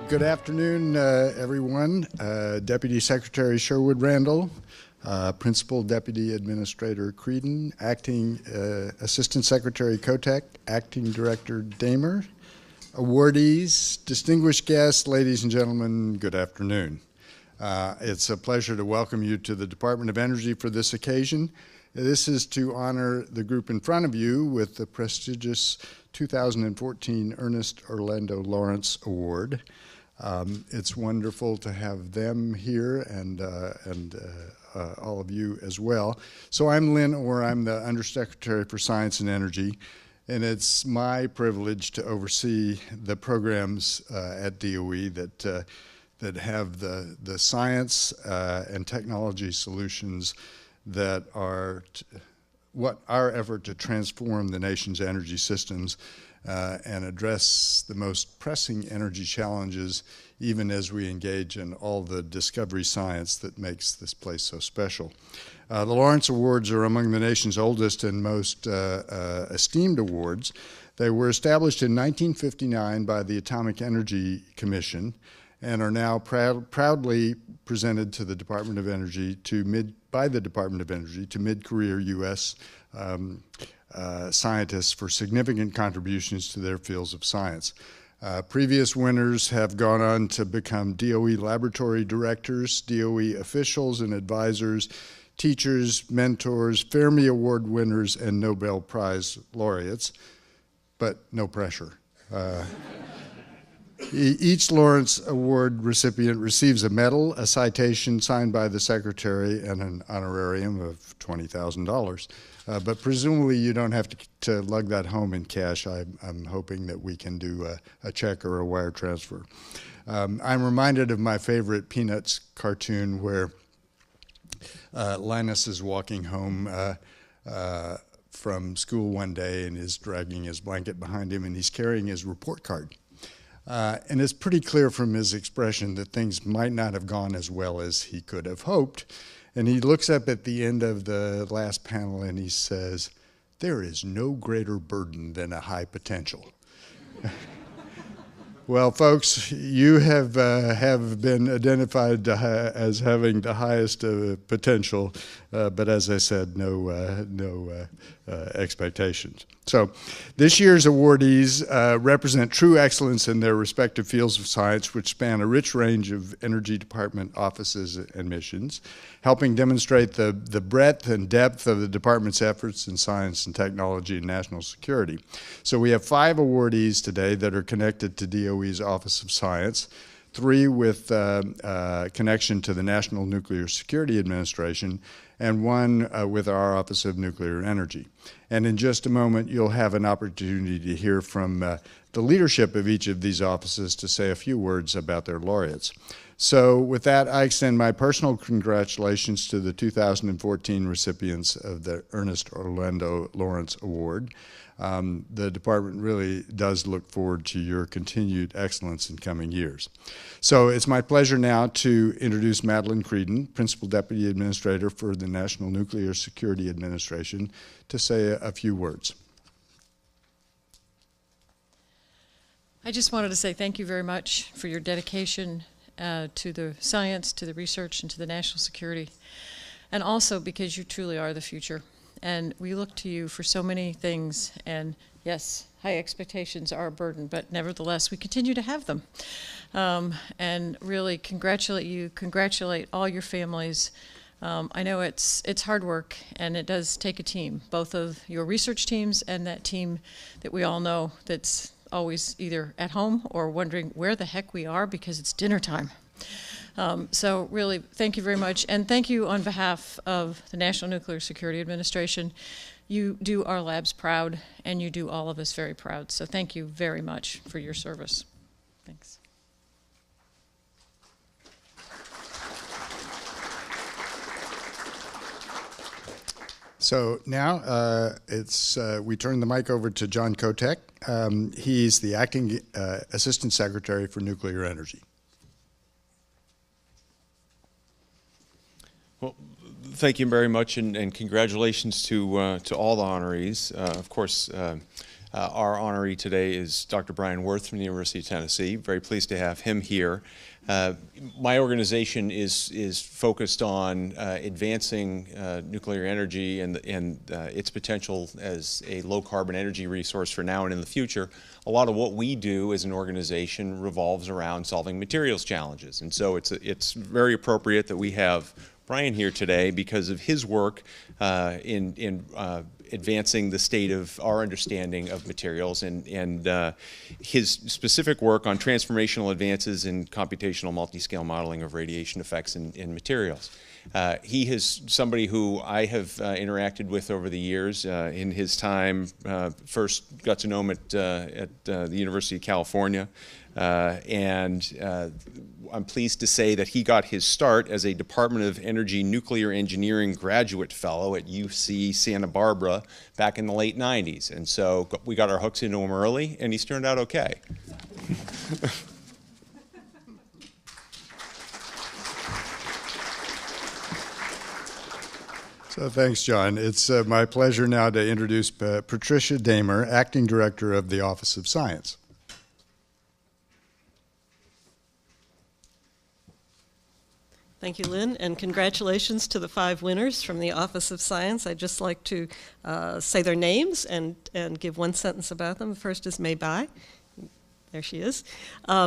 Good afternoon, everyone. Deputy Secretary Sherwood Randall, Principal Deputy Administrator Creedon, Acting Assistant Secretary Kotek, Acting Director Damer, awardees, distinguished guests, ladies and gentlemen, good afternoon. It's a pleasure to welcome you to the Department of Energy for this occasion. This is to honor the group in front of you with the prestigious 2014 Ernest Orlando Lawrence Award. It's wonderful to have them here and all of you as well. So I'm Lynn Orr, I'm the Undersecretary for Science and Energy, and it's my privilege to oversee the programs at DOE that have the science and technology solutions that are what our effort to transform the nation's energy systems and address the most pressing energy challenges, even as we engage in all the discovery science that makes this place so special. The Lawrence Awards are among the nation's oldest and most esteemed awards. They were established in 1959 by the Atomic Energy Commission and are now proudly presented to the Department of Energy by the Department of Energy to mid-career U.S. Scientists for significant contributions to their fields of science. Previous winners have gone on to become DOE laboratory directors, DOE officials and advisors, teachers, mentors, Fermi Award winners, and Nobel Prize laureates, but no pressure. Each Lawrence Award recipient receives a medal, a citation signed by the Secretary, and an honorarium of $20,000. But presumably you don't have to lug that home in cash. I'm hoping that we can do a check or a wire transfer. I'm reminded of my favorite Peanuts cartoon where Linus is walking home from school one day and is dragging his blanket behind him, and he's carrying his report card. And it's pretty clear from his expression that things might not have gone as well as he could have hoped. And he looks up at the end of the last panel and he says, "There is no greater burden than a high potential." Well, folks, you have been identified as having the highest potential, but as I said, no expectations. So this year's awardees represent true excellence in their respective fields of science, which span a rich range of Energy Department offices and missions, helping demonstrate the breadth and depth of the department's efforts in science and technology and national security. So we have 5 awardees today that are connected to DOE's Office of Science, 3 with connection to the National Nuclear Security Administration, and 1 with our Office of Nuclear Energy. And in just a moment, you'll have an opportunity to hear from the leadership of each of these offices to say a few words about their laureates. So with that, I extend my personal congratulations to the 2014 recipients of the Ernest Orlando Lawrence Award. The department really does look forward to your continued excellence in coming years. So it's my pleasure now to introduce Madeline Creedon, Principal Deputy Administrator for the National Nuclear Security Administration, to say a few words. I just wanted to say thank you very much for your dedication to the science, to the research, and to the national security, and also because you truly are the future. And we look to you for so many things, and yes, high expectations are a burden, but nevertheless, we continue to have them. And really congratulate you, congratulate all your families. I know it's hard work, and it does take a team, both of your research teams and that team that we all know that's always either at home or wondering where the heck we are because it's dinner time. So really, thank you very much. And thank you on behalf of the National Nuclear Security Administration. You do our labs proud, and you do all of us very proud. So thank you very much for your service. Thanks. So now we turn the mic over to John Kotek. He's the Acting Assistant Secretary for Nuclear Energy. Well, thank you very much, and congratulations to all the honorees. Of course, Our honoree today is Dr. Brian Worth from the University of Tennessee. Very pleased to have him here. My organization is focused on advancing nuclear energy and its potential as a low-carbon energy resource for now and in the future. A lot of what we do as an organization revolves around solving materials challenges, and so it's very appropriate that we have Brian here today because of his work in advancing the state of our understanding of materials and his specific work on transformational advances in computational multi-scale modeling of radiation effects in materials. He is somebody who I have interacted with over the years. In his time, first got to know him at the University of California, and I'm pleased to say that he got his start as a Department of Energy Nuclear Engineering graduate fellow at UC Santa Barbara back in the late 90s. And so we got our hooks into him early, and he's turned out okay. So thanks, John. It's my pleasure now to introduce Patricia Damer, Acting Director of the Office of Science. Thank you, Lynn, and congratulations to the 5 winners from the Office of Science. I'd just like to say their names and give one sentence about them. The first is May Bai. There she is.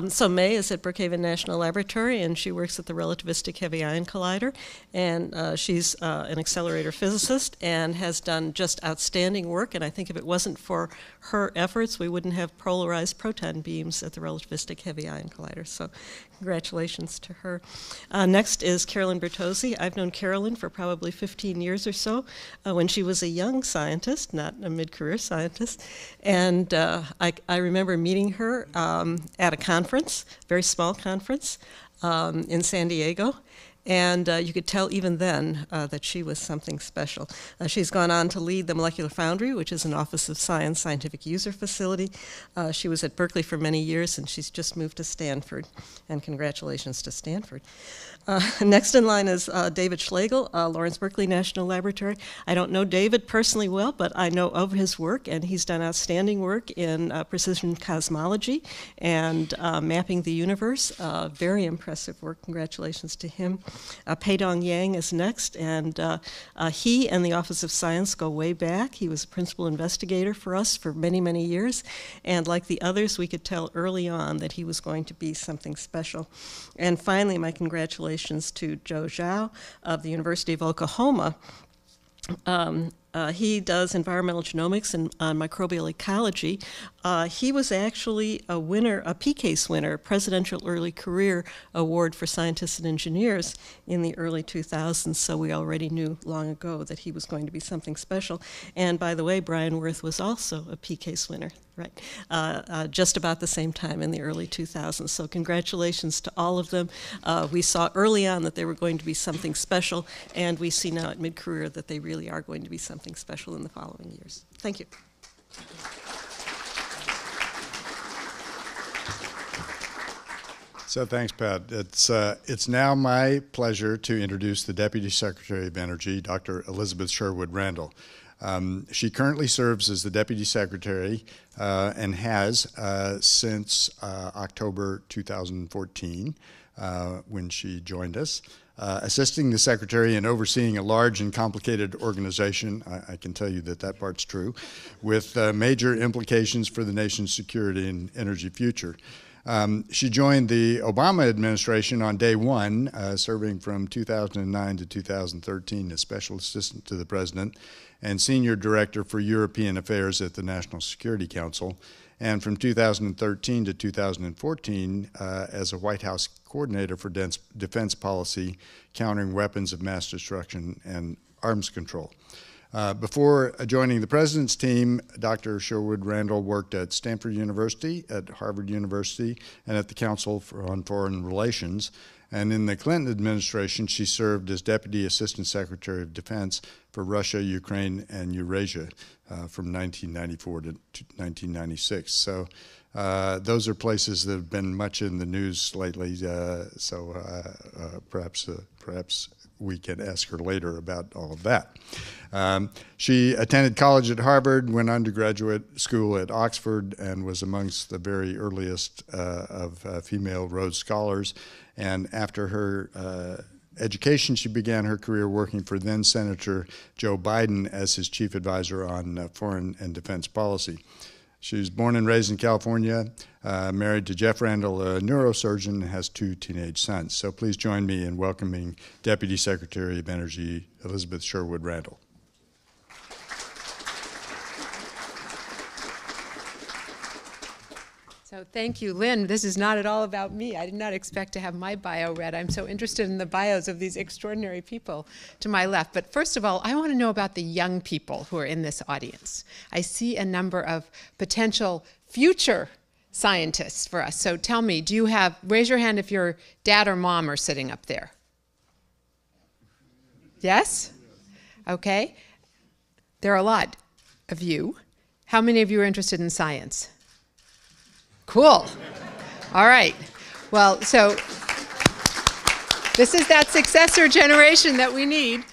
So May is at Brookhaven National Laboratory, and she works at the Relativistic Heavy Ion Collider. And she's an accelerator physicist and has done just outstanding work. And I think if it wasn't for her efforts, we wouldn't have polarized proton beams at the Relativistic Heavy Ion Collider. So congratulations to her. Next is Carolyn Bertozzi. I've known Carolyn for probably 15 years or so when she was a young scientist, not a mid-career scientist. And I remember meeting her at a conference, very small conference in San Diego. And you could tell even then that she was something special. She's gone on to lead the Molecular Foundry, which is an Office of Science scientific user facility. She was at Berkeley for many years, and she's just moved to Stanford. And congratulations to Stanford. Next in line is David Schlegel, Lawrence Berkeley National Laboratory. I don't know David personally well, but I know of his work, and he's done outstanding work in precision cosmology and mapping the universe. Very impressive work. Congratulations to him. Peidong Yang is next, and he and the Office of Science go way back. He was a principal investigator for us for many, many years, and like the others, we could tell early on that he was going to be something special. And finally, my congratulations to Joe Zhao of the University of Oklahoma. He does environmental genomics and microbial ecology. He was actually a winner, a PCASE winner, Presidential Early Career Award for Scientists and Engineers in the early 2000s, so we already knew long ago that he was going to be something special. And by the way, Brian Worth was also a PCASE winner, right, just about the same time in the early 2000s. So congratulations to all of them. We saw early on that they were going to be something special, and we see now at mid-career that they really are going to be something special in the following years. Thank you. So thanks, Pat. It's now my pleasure to introduce the Deputy Secretary of Energy, Dr. Elizabeth Sherwood Randall. She currently serves as the Deputy Secretary and has since October 2014 when she joined us. Assisting the Secretary in overseeing a large and complicated organization, I can tell you that that part's true, with major implications for the nation's security and energy future. She joined the Obama administration on day one, serving from 2009 to 2013 as Special Assistant to the President and Senior Director for European Affairs at the National Security Council, and from 2013 to 2014 as a White House Coordinator for Defense Policy, Countering Weapons of Mass Destruction and Arms Control. Before joining the President's team, Dr. Sherwood Randall worked at Stanford University, at Harvard University, and at the Council on Foreign Relations. And in the Clinton administration, she served as Deputy Assistant Secretary of Defense for Russia, Ukraine, and Eurasia from 1994 to 1996. So those are places that have been much in the news lately, perhaps we can ask her later about all of that. She attended college at Harvard, went undergraduate school at Oxford, and was amongst the very earliest of female Rhodes Scholars. And after her education, she began her career working for then Senator Joe Biden as his chief advisor on foreign and defense policy. She was born and raised in California, married to Jeff Randall, a neurosurgeon, and has 2 teenage sons. So please join me in welcoming Deputy Secretary of Energy Elizabeth Sherwood Randall. So thank you, Lynn. This is not at all about me. I did not expect to have my bio read. I'm so interested in the bios of these extraordinary people to my left. But first of all, I want to know about the young people who are in this audience. I see a number of potential future scientists for us. So tell me, do you have, raise your hand if your dad or mom are sitting up there. Yes? Okay. There are a lot of you. How many of you are interested in science? Cool. All right. Well, so this is that successor generation that we need.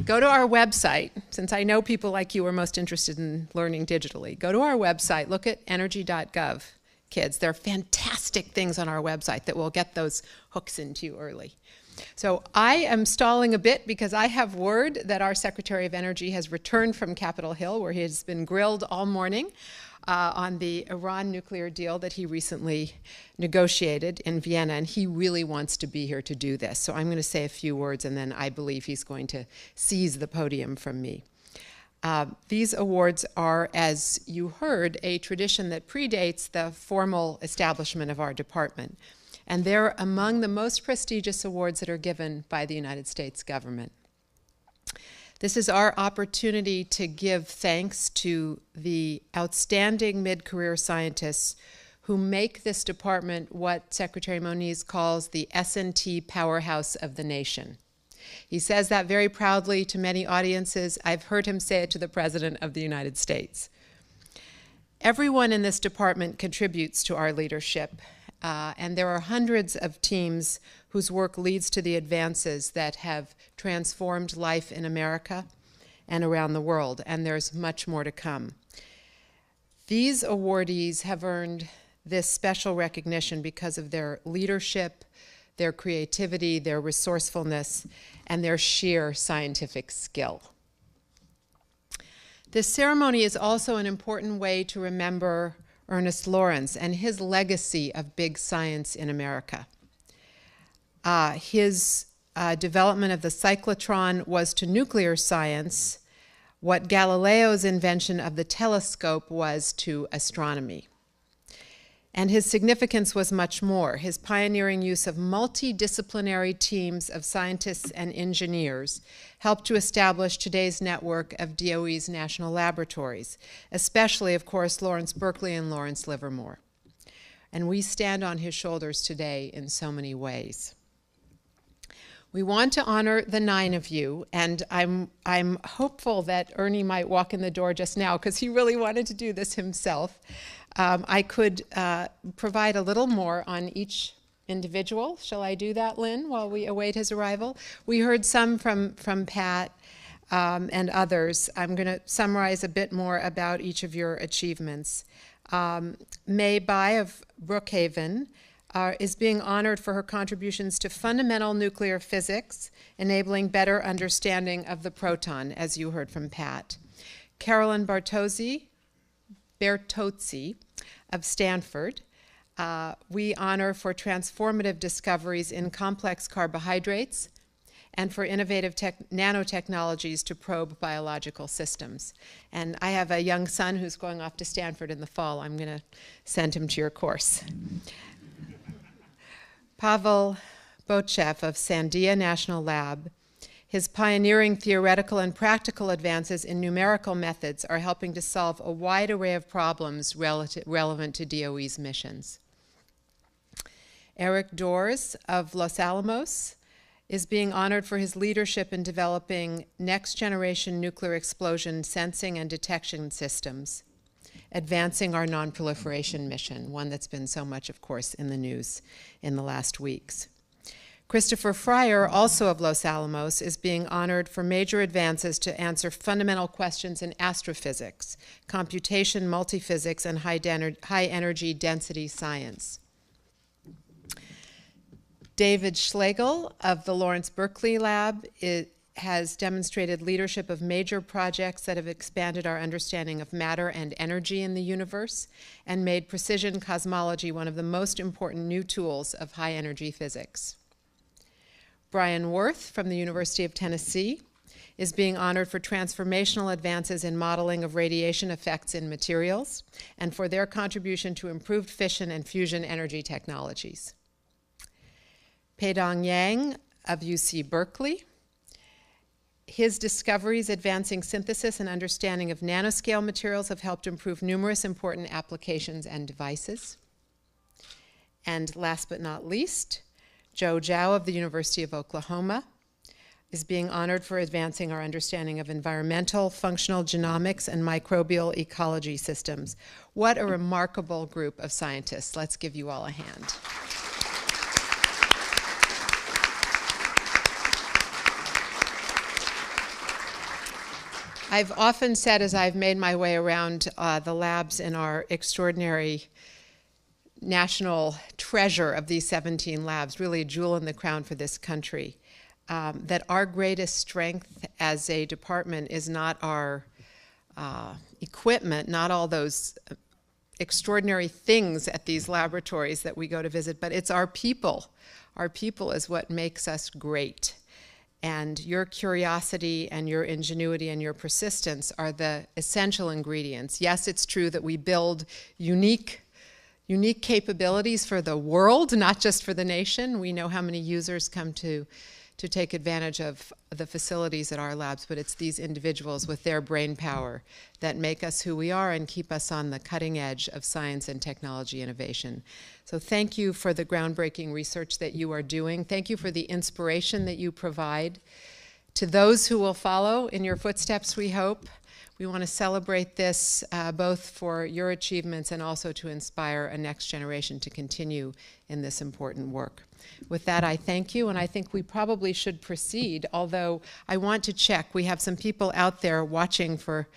Go to our website, since I know people like you are most interested in learning digitally. Go to our website, look at energy.gov, kids. There are fantastic things on our website that will get those hooks into you early. So I am stalling a bit because I have word that our Secretary of Energy has returned from Capitol Hill, where he has been grilled all morning on the Iran nuclear deal that he recently negotiated in Vienna, and he really wants to be here to do this. So I'm going to say a few words, and then I believe he's going to seize the podium from me. These awards are, as you heard, a tradition that predates the formal establishment of our department. And they're among the most prestigious awards that are given by the United States government. This is our opportunity to give thanks to the outstanding mid-career scientists who make this department what Secretary Moniz calls the S&T powerhouse of the nation. He says that very proudly to many audiences. I've heard him say it to the President of the United States. Everyone in this department contributes to our leadership, and there are hundreds of teams whose work leads to the advances that have transformed life in America and around the world, and there's much more to come. These awardees have earned this special recognition because of their leadership, their creativity, their resourcefulness, and their sheer scientific skill. This ceremony is also an important way to remember Ernest Lawrence and his legacy of big science in America. His development of the cyclotron was to nuclear science what Galileo's invention of the telescope was to astronomy. And his significance was much more. His pioneering use of multidisciplinary teams of scientists and engineers helped to establish today's network of DOE's national laboratories, especially, of course, Lawrence Berkeley and Lawrence Livermore. And we stand on his shoulders today in so many ways. We want to honor the 9 of you, and I'm hopeful that Ernie might walk in the door just now because he really wanted to do this himself. I could provide a little more on each individual. Shall I do that, Lynn, while we await his arrival? We heard some from Pat and others. I'm going to summarize a bit more about each of your achievements. May Bai of Brookhaven is being honored for her contributions to fundamental nuclear physics, enabling better understanding of the proton, as you heard from Pat. Carolyn Bertozzi of Stanford, we honor for transformative discoveries in complex carbohydrates and for innovative nanotechnologies to probe biological systems. And I have a young son who's going off to Stanford in the fall. I'm going to send him to your course. Pavel Bochev of Sandia National Lab. His pioneering theoretical and practical advances in numerical methods are helping to solve a wide array of problems relevant to DOE's missions. Eric Dors of Los Alamos is being honored for his leadership in developing next-generation nuclear explosion sensing and detection systems, advancing our non-proliferation mission, one that's been so much, of course, in the news in the last weeks. Christopher Fryer, also of Los Alamos, is being honored for major advances to answer fundamental questions in astrophysics, computation, multiphysics, and high-energy density science. David Schlegel of the Lawrence Berkeley Lab has demonstrated leadership of major projects that have expanded our understanding of matter and energy in the universe and made precision cosmology one of the most important new tools of high-energy physics. Brian Worth from the University of Tennessee is being honored for transformational advances in modeling of radiation effects in materials and for their contribution to improved fission and fusion energy technologies. Peidong Yang of UC Berkeley. His discoveries advancing synthesis and understanding of nanoscale materials have helped improve numerous important applications and devices. And last but not least, Joe Zhao of the University of Oklahoma is being honored for advancing our understanding of environmental, functional genomics, and microbial ecology systems. What a remarkable group of scientists. Let's give you all a hand. I've often said as I've made my way around the labs in our extraordinary national treasure of these 17 labs, really a jewel in the crown for this country, that our greatest strength as a department is not our equipment, not all those extraordinary things at these laboratories that we go to visit, but it's our people. Our people is what makes us great. And your curiosity and your ingenuity and your persistence are the essential ingredients. Yes, it's true that we build unique capabilities for the world, not just for the nation. We know how many users come to take advantage of the facilities at our labs, but it's these individuals with their brain power that make us who we are and keep us on the cutting edge of science and technology innovation. So thank you for the groundbreaking research that you are doing. Thank you for the inspiration that you provide to those who will follow in your footsteps, we hope. We want to celebrate this both for your achievements and also to inspire a next generation to continue in this important work. With that, I thank you, and I think we probably should proceed, although I want to check. We have some people out there watching for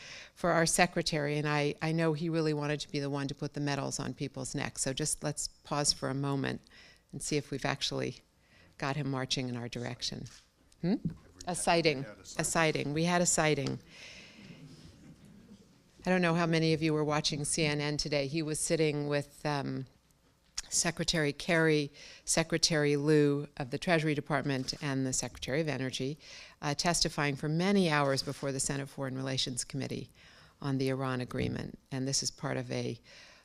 our secretary, and I know he really wanted to be the one to put the medals on people's necks. So just let's pause for a moment and see if we've actually got him marching in our direction. A sighting. A sighting. We had a sighting. I don't know how many of you were watching CNN today. He was sitting with Secretary Kerry, Secretary Liu of the Treasury Department, and the Secretary of Energy, testifying for many hours before the Senate Foreign Relations Committee on the Iran agreement. And this is part of a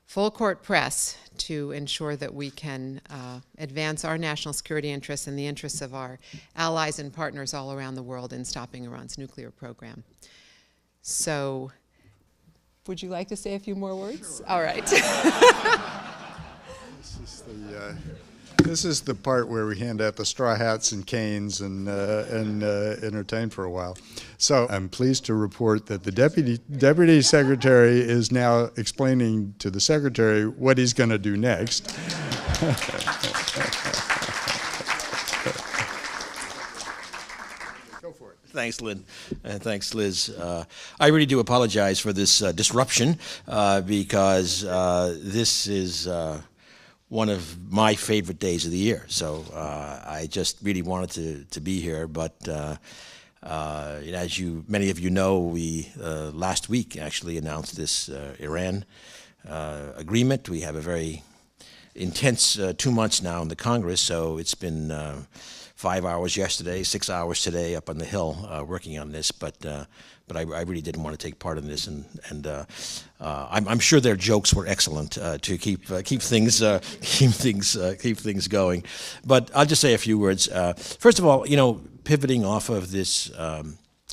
full court press to ensure that we can advance our national security interests and the interests of our allies and partners all around the world in stopping Iran's nuclear program. So, would you like to say a few more words? Sure. All right. This is the part where we hand out the straw hats and canes and entertain for a while. So I'm pleased to report that the deputy secretary is now explaining to the secretary what he's going to do next. Thanks, Lynn. Thanks, Liz. I really do apologize for this disruption because this is one of my favorite days of the year. So I just really wanted to be here. But as many of you know, we last week actually announced this Iran agreement. We have a very intense 2 months now in the Congress, so it's been 5 hours yesterday, 6 hours today up on the Hill working on this, but I really didn't want to take part in this, and I'm sure their jokes were excellent to keep things going. But I'll just say a few words. First of all, pivoting off of this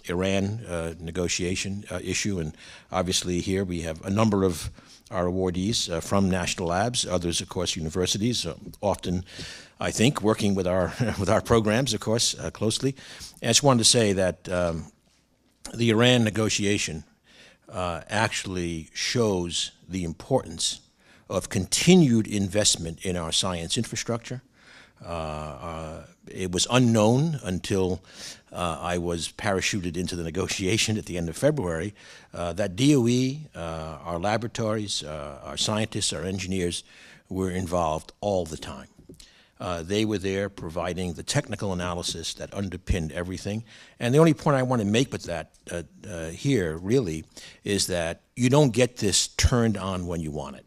Iran negotiation issue, and obviously here we have a number of our awardees from national labs, others, of course, universities, often, I think, working with our with our programs, of course, closely. And I just wanted to say that the Iran negotiation actually shows the importance of continued investment in our science infrastructure, It was unknown until I was parachuted into the negotiation at the end of February that DOE, our laboratories, our scientists, our engineers were involved all the time. They were there providing the technical analysis that underpinned everything. And the only point I want to make with that here really is that you don't get this turned on when you want it,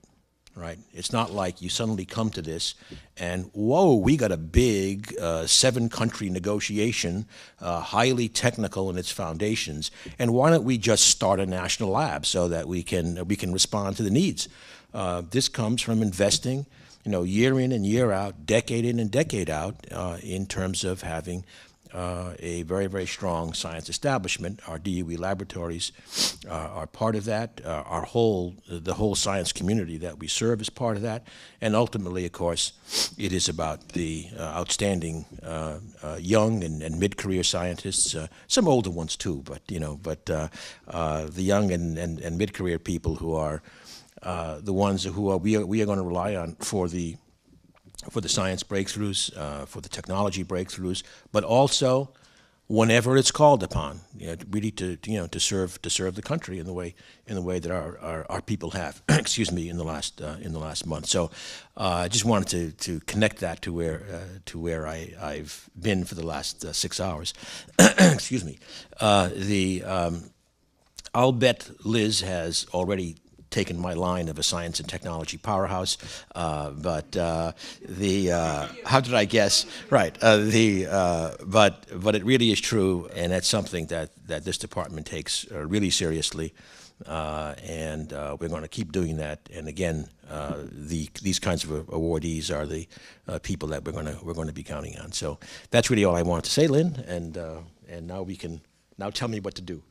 right? It's not like you suddenly come to this and, whoa, we got a big 7-country negotiation, highly technical in its foundations, and why don't we just start a national lab so that we can respond to the needs? This comes from investing, year in and year out, decade in and decade out, in terms of having a very, very strong science establishment. Our DOE laboratories are part of that. The whole science community that we serve is part of that. And ultimately, of course, it is about the outstanding young and mid-career scientists, some older ones too, but the young and mid-career people who are the ones who we are going to rely on for the science breakthroughs, for the technology breakthroughs, but also whenever it's called upon, really to serve the country in the way that our people have, excuse me, in the last month. So I just wanted to connect that to where I've been for the last 6 hours. Excuse me. I'll bet Liz has already taken my line of a science and technology powerhouse, but how did I guess? Right. But it really is true, and that's something that this department takes really seriously, and we're going to keep doing that. And again, these kinds of awardees are the people that we're going to be counting on. So that's really all I wanted to say, Lynn. And now tell me what to do.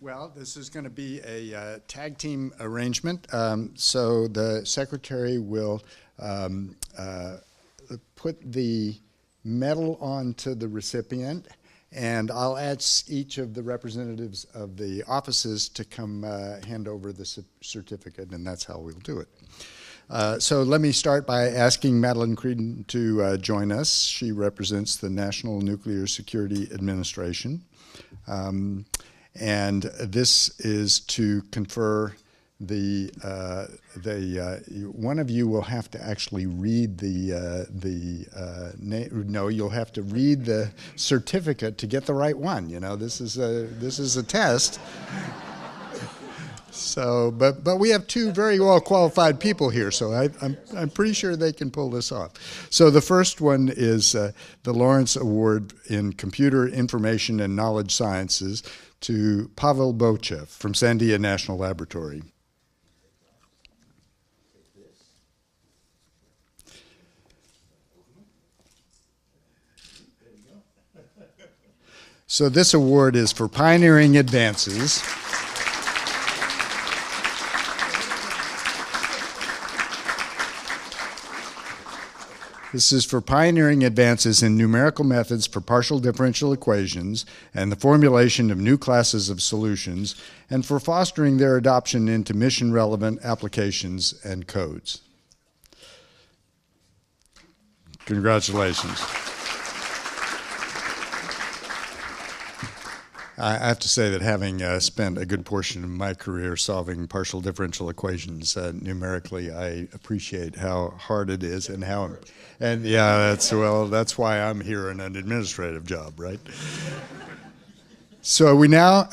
Well, this is going to be a tag team arrangement. So the secretary will put the medal onto the recipient, and I'll ask each of the representatives of the offices to come hand over the certificate, and that's how we'll do it. So let me start by asking Madeline Creedon to join us. She represents the National Nuclear Security Administration. And this is to confer one of you will have to actually read you'll have to read the certificate to get the right one. This is a test. So, but we have two very well qualified people here, so I'm pretty sure they can pull this off. So the first one is the Lawrence Award in Computer Information and Knowledge Sciences to Pavel Bochev from Sandia National Laboratory. So this award is for pioneering advances. This is for pioneering advances in numerical methods for partial differential equations and the formulation of new classes of solutions, and for fostering their adoption into mission-relevant applications and codes. Congratulations. I have to say that having spent a good portion of my career solving partial differential equations numerically, I appreciate how hard it is and that's why I'm here in an administrative job, right? So we now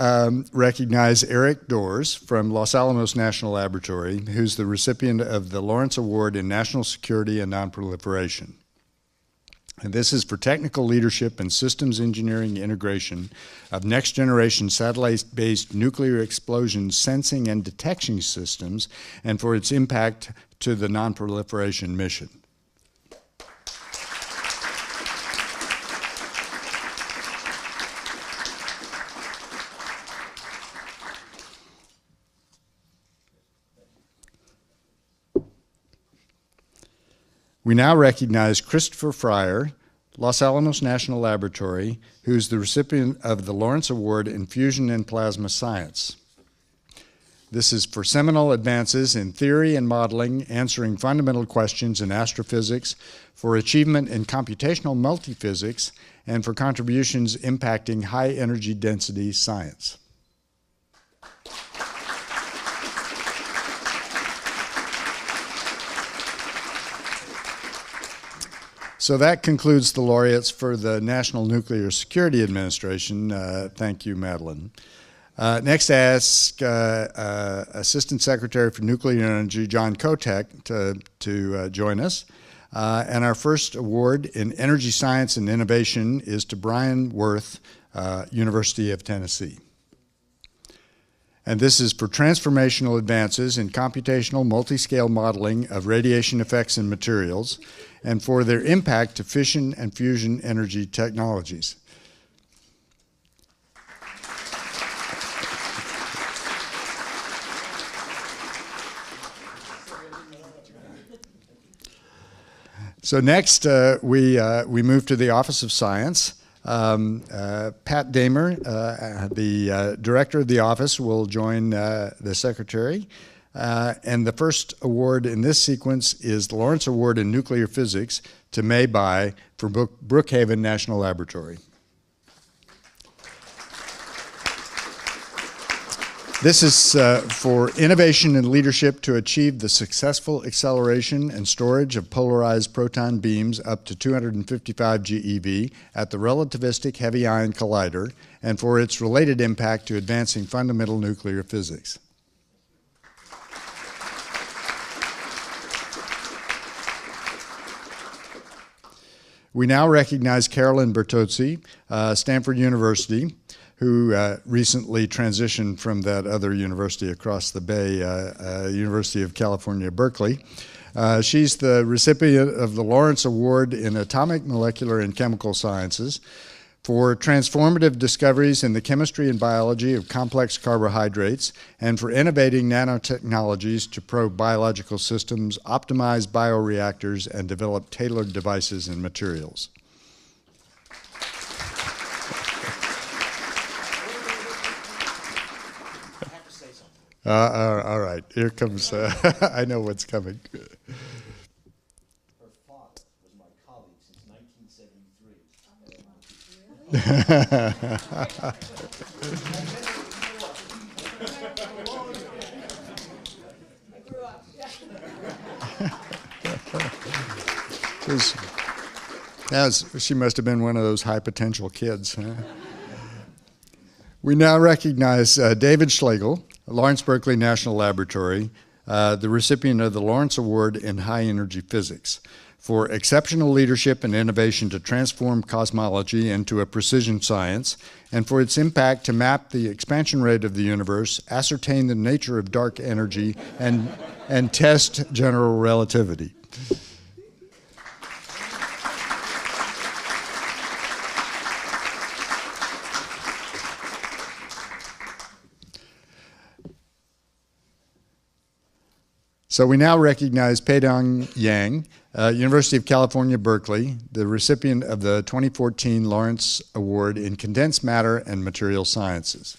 recognize Eric Doors from Los Alamos National Laboratory, who's the recipient of the Lawrence Award in National Security and Nonproliferation. And this is for technical leadership and systems engineering integration of next-generation satellite-based nuclear explosion sensing and detection systems, and for its impact to the nonproliferation mission. We now recognize Christopher Fryer, Los Alamos National Laboratory, who's the recipient of the Lawrence Award in Fusion and Plasma Science. This is for seminal advances in theory and modeling, answering fundamental questions in astrophysics, for achievement in computational multiphysics, and for contributions impacting high energy density science. So that concludes the laureates for the National Nuclear Security Administration. Thank you, Madeline. Next, I ask Assistant Secretary for Nuclear Energy, John Kotek, to join us. And our first award in Energy Science and Innovation is to Brian Worth, University of Tennessee. And this is for transformational advances in computational multi-scale modeling of radiation effects in materials and for their impact to fission and fusion energy technologies. So next, we move to the Office of Science. Pat Damer, the director of the office, will join the secretary. And the first award in this sequence is the Lawrence Award in Nuclear Physics to May Bai for Brookhaven National Laboratory. This is for innovation and leadership to achieve the successful acceleration and storage of polarized proton beams up to 255 GeV at the Relativistic Heavy Ion Collider, and for its related impact to advancing fundamental nuclear physics. We now recognize Carolyn Bertozzi, Stanford University, who recently transitioned from that other university across the bay, University of California, Berkeley. She's the recipient of the Lawrence Award in Atomic, Molecular, and Chemical Sciences for transformative discoveries in the chemistry and biology of complex carbohydrates and for innovating nanotechnologies to probe biological systems, optimize bioreactors, and develop tailored devices and materials. All right, here comes, I know what's coming. Her father was my colleague since 1973. She must have been one of those high potential kids. Huh? We now recognize David Schlegel, Lawrence Berkeley National Laboratory, the recipient of the Lawrence Award in High Energy Physics for exceptional leadership and innovation to transform cosmology into a precision science, and for its impact to map the expansion rate of the universe, ascertain the nature of dark energy, and test general relativity. So we now recognize Peidong Yang, University of California, Berkeley, the recipient of the 2014 Lawrence Award in Condensed Matter and Material Sciences.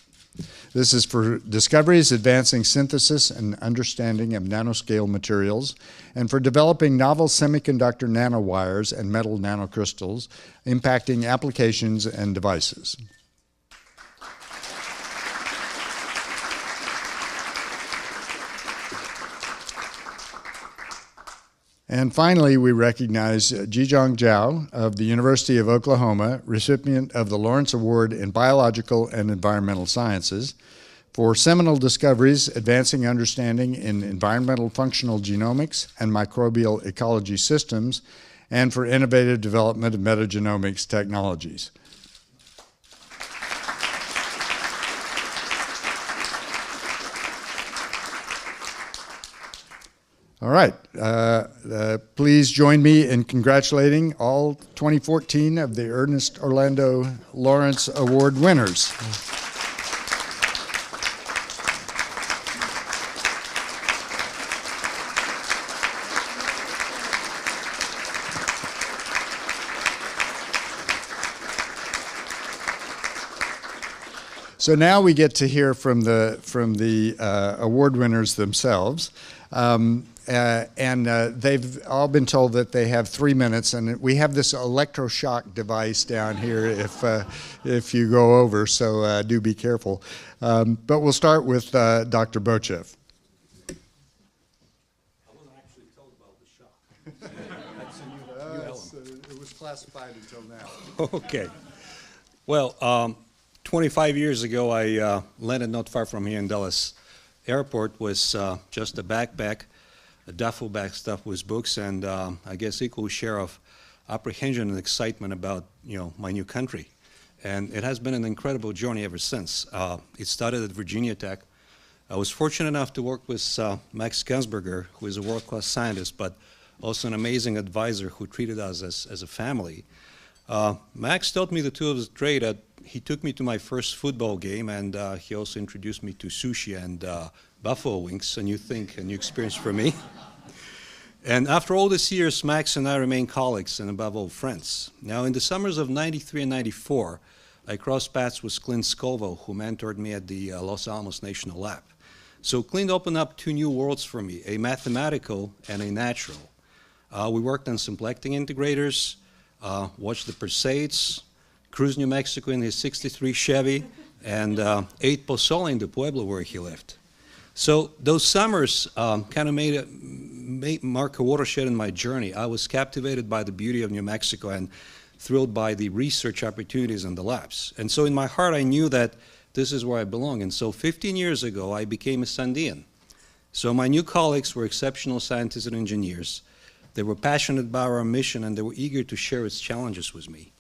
This is for discoveries advancing synthesis and understanding of nanoscale materials, and for developing novel semiconductor nanowires and metal nanocrystals, impacting applications and devices. And finally, we recognize Jizhong Zhao of the University of Oklahoma, recipient of the Lawrence Award in Biological and Environmental Sciences, for seminal discoveries advancing understanding in environmental functional genomics and microbial ecology systems, and for innovative development of metagenomics technologies. All right, please join me in congratulating all 2014 of the Ernest Orlando Lawrence Award winners. So now we get to hear from the award winners themselves. They've all been told that they have 3 minutes, and we have this electroshock device down here if you go over, so do be careful. But we'll start with Dr. Bochev. I wasn't actually told about the shock. It was classified until now. Okay. Well, 25 years ago, I landed not far from here in Dallas Airport with just a backpack, a duffel bag stuffed with books, and I guess equal share of apprehension and excitement about my new country. And it has been an incredible journey ever since. It started at Virginia Tech. I was fortunate enough to work with Max Gansberger, who is a world-class scientist, but also an amazing advisor who treated us as a family. Max taught me the tools of trade. He took me to my first football game, and he also introduced me to sushi and buffalo wings, a new experience for me. And after all these years, Max and I remain colleagues and above all friends. Now, in the summers of '93 and '94, I crossed paths with Clint Scoville, who mentored me at the Los Alamos National Lab. So Clint opened up 2 new worlds for me, a mathematical and a natural. We worked on symplectic integrators, watched the Perseids, cruised New Mexico in his '63 Chevy, and ate pozole in the Pueblo where he lived. So those summers kind of mark a watershed in my journey. I was captivated by the beauty of New Mexico and thrilled by the research opportunities in the labs. And so in my heart, I knew that this is where I belong. And so 15 years ago, I became a Sandian. So my new colleagues were exceptional scientists and engineers. They were passionate about our mission, and they were eager to share its challenges with me.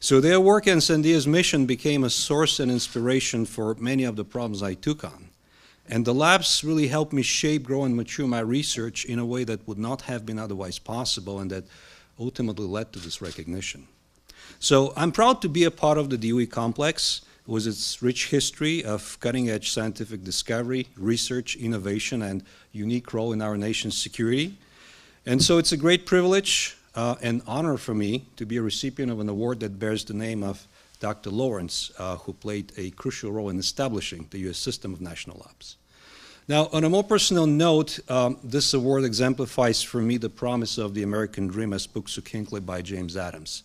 So their work and Sandia's mission became a source and inspiration for many of the problems I took on. And the labs really helped me shape, grow, and mature my research in a way that would not have been otherwise possible, and that ultimately led to this recognition. So I'm proud to be a part of the DOE complex with its rich history of cutting-edge scientific discovery, research, innovation, and unique role in our nation's security. And so it's a great privilege and honor for me to be a recipient of an award that bears the name of Dr. Lawrence, who played a crucial role in establishing the U.S. system of national labs. Now, on a more personal note, this award exemplifies for me the promise of the American dream as spoke succinctly by James Adams.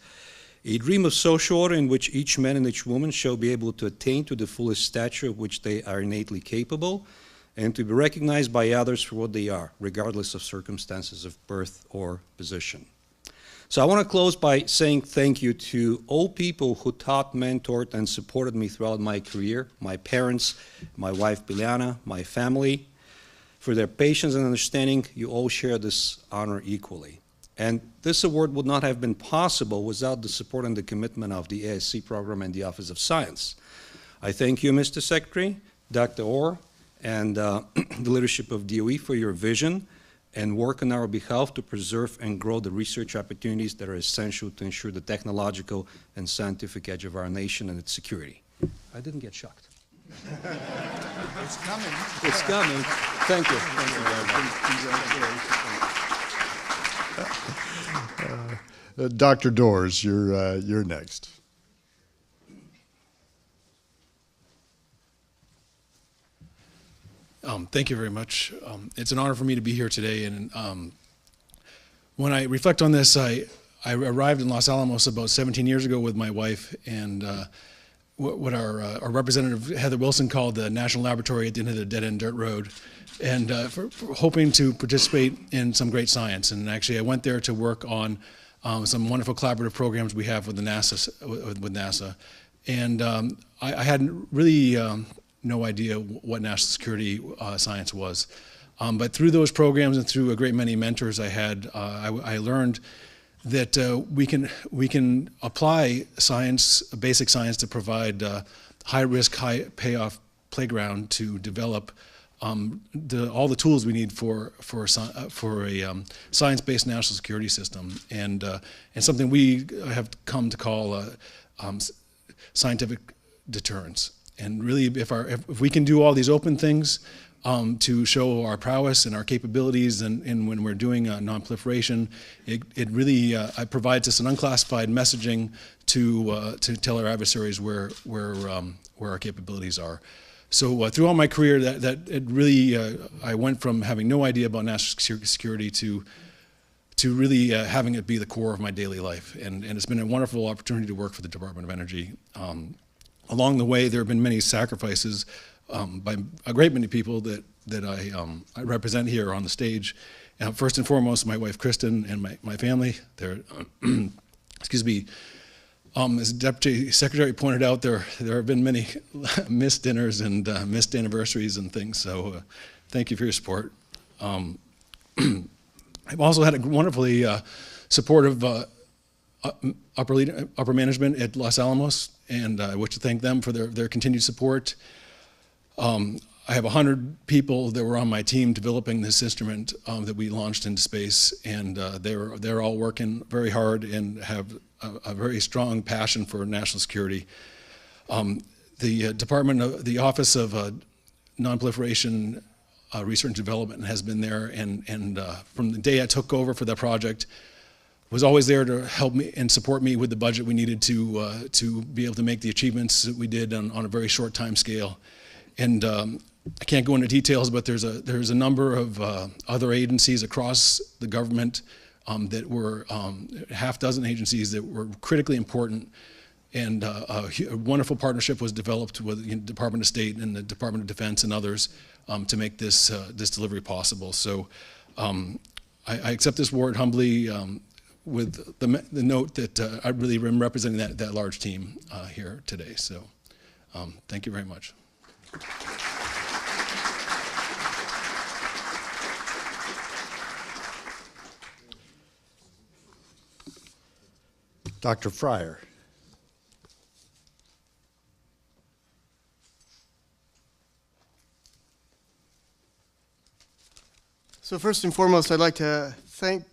A dream of social order in which each man and each woman shall be able to attain to the fullest stature of which they are innately capable, and to be recognized by others for what they are, regardless of circumstances of birth or position. So I want to close by saying thank you to all people who taught, mentored, and supported me throughout my career, my parents, my wife Biljana, my family. For their patience and understanding, you all share this honor equally. And this award would not have been possible without the support and the commitment of the ASC program and the Office of Science. I thank you, Mr. Secretary, Dr. Orr, and the leadership of DOE for your vision and work on our behalf to preserve and grow the research opportunities that are essential to ensure the technological and scientific edge of our nation and its security. I didn't get shocked. It's coming. It's coming. Thank you. Thank you very much. Dr. Doors, you're next. Thank you very much. It's an honor for me to be here today. And when I reflect on this, I arrived in Los Alamos about 17 years ago with my wife, and what our representative Heather Wilson called the National Laboratory at the end of the dead-end dirt road, and for hoping to participate in some great science. And actually, I went there to work on some wonderful collaborative programs we have with the NASA. And I hadn't really no idea what national security science was. But through those programs and through a great many mentors I had, I learned that we can apply science, basic science, to provide high-risk, high-payoff playground to develop all the tools we need for a science-based national security system, and something we have come to call scientific deterrence. And really, if we can do all these open things to show our prowess and our capabilities, and when we're doing non-proliferation, it really provides us an unclassified messaging to tell our adversaries where our capabilities are. So throughout my career, that it really I went from having no idea about national security to really having it be the core of my daily life, and it's been a wonderful opportunity to work for the Department of Energy. Along the way, there have been many sacrifices by a great many people that I represent here on the stage. First and foremost, my wife Kristen and my family. They're excuse me. As Deputy Secretary pointed out, there have been many missed dinners and missed anniversaries and things, so thank you for your support. I've also had a wonderfully supportive upper management at Los Alamos, and I wish to thank them for their continued support. I have 100 people that were on my team developing this instrument that we launched into space, and they're all working very hard and have a very strong passion for national security. The Office of Nonproliferation Research and Development has been there, and from the day I took over for that project, was always there to help me and support me with the budget we needed to be able to make the achievements that we did on a very short time scale. And I can't go into details, but there's a number of other agencies across the government that were half dozen agencies that were critically important, and a wonderful partnership was developed with the Department of State and the Department of Defense and others to make this delivery possible. So I accept this award humbly with the note that I really am representing that large team here today. So thank you very much. Dr. Fryer. So first and foremost, I'd like to thank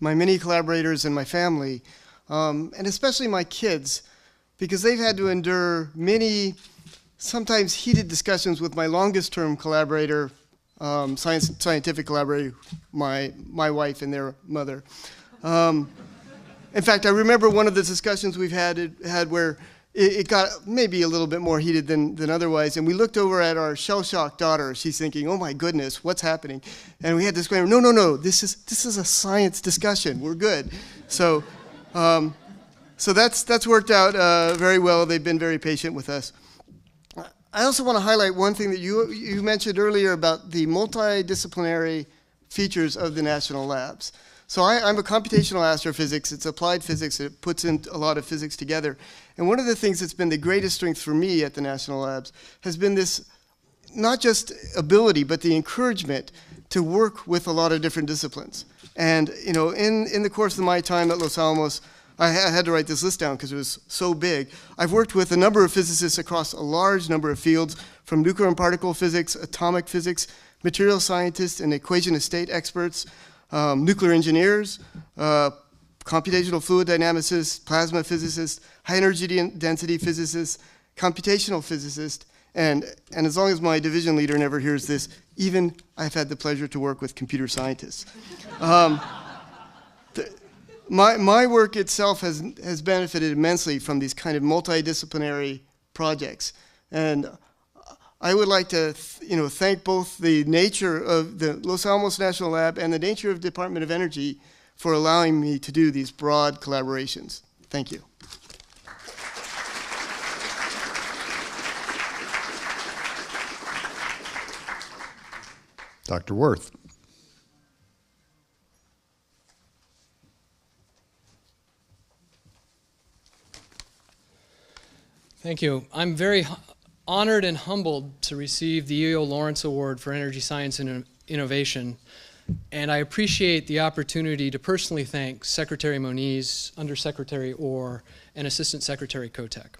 my many collaborators and my family, and especially my kids, because they've had to endure many, sometimes heated discussions with my longest-term collaborator, scientific collaborator, my wife and their mother. In fact, I remember one of the discussions we've had where it got maybe a little bit more heated than otherwise, and we looked over at our shell-shocked daughter. She's thinking, "Oh my goodness, what's happening?" And we had to disclaim, "No, this is a science discussion. We're good." So that's worked out very well. They've been very patient with us. I also want to highlight one thing that you mentioned earlier about the multidisciplinary features of the national labs. So I'm a computational astrophysics. It's applied physics. It puts in a lot of physics together. And one of the things that's been the greatest strength for me at the national labs has been this, not just ability, but the encouragement to work with a lot of different disciplines. And in the course of my time at Los Alamos, I had to write this list down because it was so big. I've worked with a number of physicists across a large number of fields, from nuclear and particle physics, atomic physics, material scientists, and equation of state experts, nuclear engineers, computational fluid dynamicists, plasma physicists, high energy density physicists, computational physicists, and as long as my division leader never hears this, even I've had the pleasure to work with computer scientists. My work itself has benefited immensely from these kind of multidisciplinary projects, and I would like to thank both the nature of the Los Alamos National Lab and the nature of the Department of Energy for allowing me to do these broad collaborations. Thank you. Dr. Worth. Thank you. I'm very honored and humbled to receive the E.O. Lawrence Award for Energy Science and Innovation, and I appreciate the opportunity to personally thank Secretary Moniz, Undersecretary Orr, and Assistant Secretary Kotek.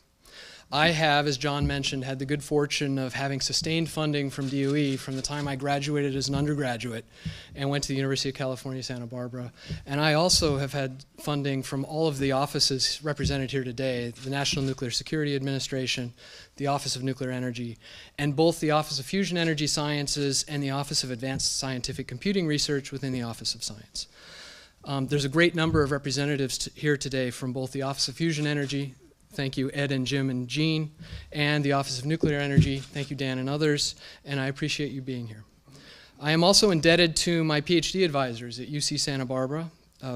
I have, as John mentioned, had the good fortune of having sustained funding from DOE from the time I graduated as an undergraduate and went to the University of California, Santa Barbara. And I also have had funding from all of the offices represented here today, the National Nuclear Security Administration, the Office of Nuclear Energy, and both the Office of Fusion Energy Sciences and the Office of Advanced Scientific Computing Research within the Office of Science. There's a great number of representatives here today from both the Office of Fusion Energy, Thank you, Ed and Jim and Jean, and the Office of Nuclear Energy. Thank you, Dan and others, and I appreciate you being here. I am also indebted to my PhD advisors at UC Santa Barbara,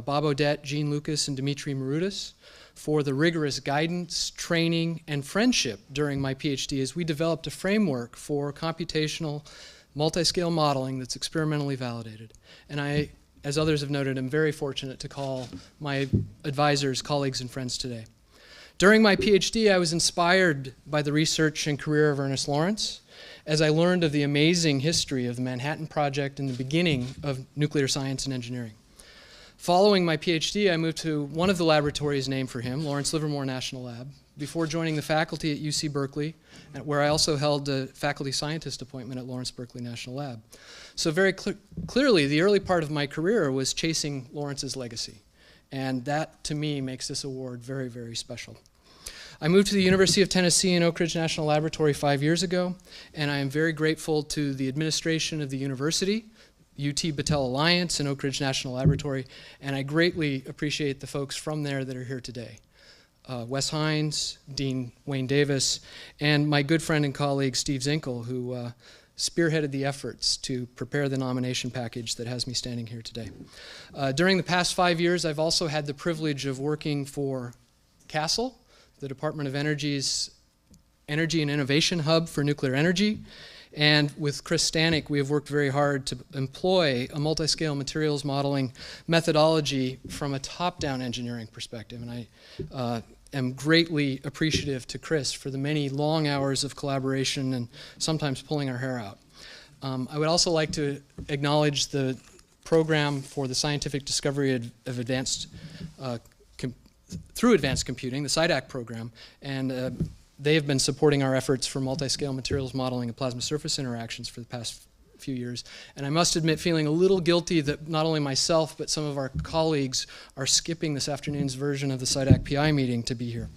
Bob Odette, Jean Lucas, and Dimitri Maroutas, for the rigorous guidance, training, and friendship during my PhD as we developed a framework for computational multi-scale modeling that's experimentally validated. And I, as others have noted, am very fortunate to call my advisors colleagues and friends today. During my PhD, I was inspired by the research and career of Ernest Lawrence as I learned of the amazing history of the Manhattan Project and the beginning of nuclear science and engineering. Following my PhD, I moved to one of the laboratories named for him, Lawrence Livermore National Lab, before joining the faculty at UC Berkeley, where I also held a faculty scientist appointment at Lawrence Berkeley National Lab. So very clearly, the early part of my career was chasing Lawrence's legacy. And that, to me, makes this award very, very special. I moved to the University of Tennessee in Oak Ridge National Laboratory 5 years ago, and I am very grateful to the administration of the university, UT Battelle Alliance and Oak Ridge National Laboratory, and I greatly appreciate the folks from there that are here today. Wes Hines, Dean Wayne Davis, and my good friend and colleague Steve Zinkel, who spearheaded the efforts to prepare the nomination package that has me standing here today. During the past 5 years, I've also had the privilege of working for CASTLE, the Department of Energy's Energy and Innovation Hub for Nuclear Energy. And with Chris Stanek, we have worked very hard to employ a multi-scale materials modeling methodology from a top-down engineering perspective. And I am greatly appreciative to Chris for the many long hours of collaboration and sometimes pulling our hair out. I would also like to acknowledge the program for the scientific discovery of advanced through advanced computing, the SIDAC program, and they have been supporting our efforts for multi-scale materials modeling and plasma surface interactions for the past few years. And I must admit, feeling a little guilty that not only myself, but some of our colleagues are skipping this afternoon's version of the SIDAC PI meeting to be here.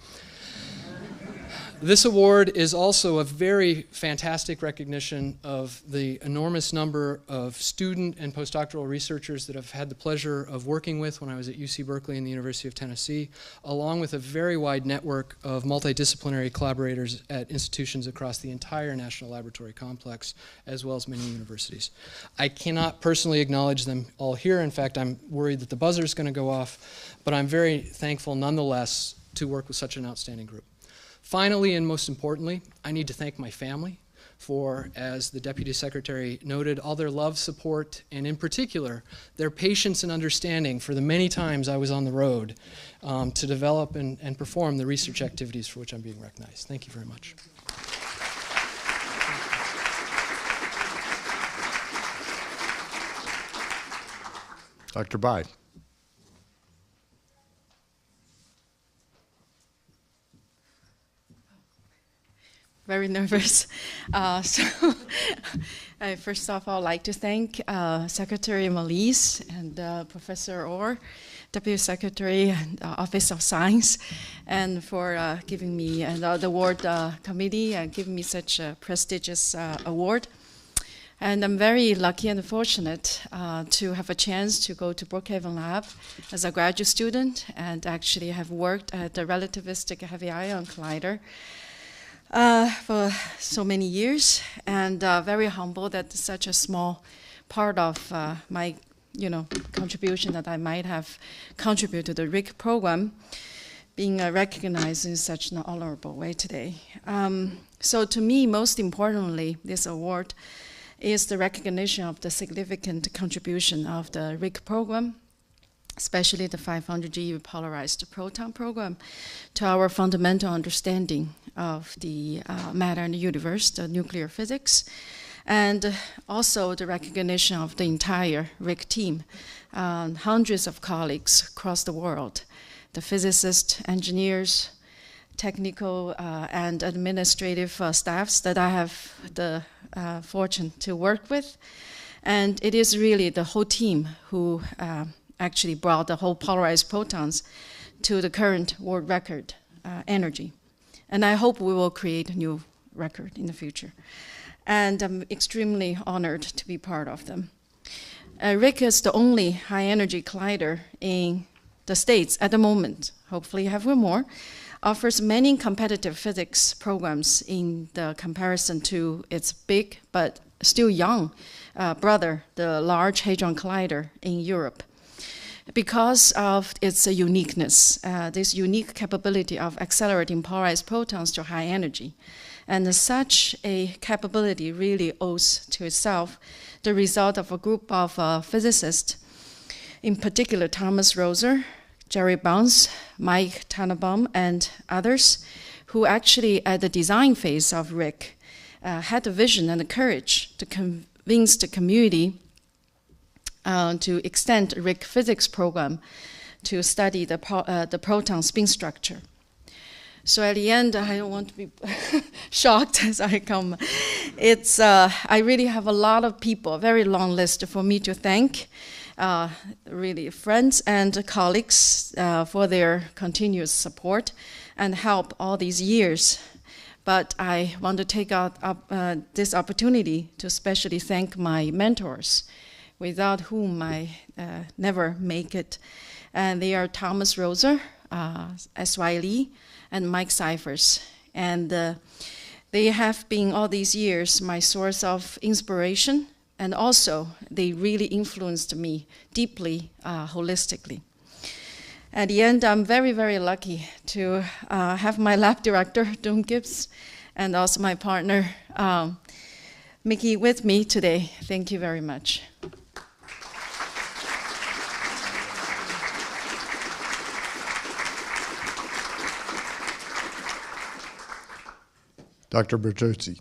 This award is also a very fantastic recognition of the enormous number of student and postdoctoral researchers that I've had the pleasure of working with when I was at UC Berkeley and the University of Tennessee, along with a very wide network of multidisciplinary collaborators at institutions across the entire National Laboratory Complex, as well as many universities. I cannot personally acknowledge them all here. In fact, I'm worried that the buzzer is going to go off, but I'm very thankful nonetheless to work with such an outstanding group. Finally, and most importantly, I need to thank my family for, as the Deputy Secretary noted, all their love, support, and in particular, their patience and understanding for the many times I was on the road to develop and perform the research activities for which I'm being recognized. Thank you very much. Dr. Bai. Very nervous. First of all, I'd like to thank Secretary Malise and Professor Orr, Deputy Secretary and Office of Science, and for giving me, and the award committee, and giving me such a prestigious award. And I'm very lucky and fortunate to have a chance to go to Brookhaven Lab as a graduate student, and actually have worked at the relativistic heavy ion collider for so many years, and very humble that such a small part of my contribution that I might have contributed to the RIC program being recognized in such an honorable way today. So to me, most importantly, this award is the recognition of the significant contribution of the RIC program, especially the 500 GeV polarized proton program, to our fundamental understanding of the matter in the universe, the nuclear physics, and also the recognition of the entire RIC team, hundreds of colleagues across the world, the physicists, engineers, technical and administrative staffs that I have the fortune to work with. And it is really the whole team who actually brought the whole polarized protons to the current world record energy. And I hope we will create a new record in the future. And I'm extremely honored to be part of them. RIC is the only high energy collider in the States at the moment. Hopefully have one more. offers many competitive physics programs in the comparison to its big but still young brother, the Large Hadron Collider in Europe. Because of its uniqueness, this unique capability of accelerating polarized protons to high energy. And such a capability really owes to itself the result of a group of physicists, in particular Thomas Roser, Jerry Burns, Mike Tannenbaum, and others, who actually at the design phase of RHIC had the vision and the courage to convince the community to extend the RHIC physics program to study the proton spin structure. So at the end, I don't want to be shocked as I come. I really have a lot of people, a very long list for me to thank, really friends and colleagues for their continuous support and help all these years. But I want to take this opportunity to especially thank my mentors, without whom I never make it. And they are Thomas Roser, S.Y. Lee, and Mike Cyphers. And they have been all these years my source of inspiration, and also they really influenced me deeply, holistically. At the end, I'm very, very lucky to have my lab director, Doom Gibbs, and also my partner, Mickey, with me today. Thank you very much. Dr. Bertozzi.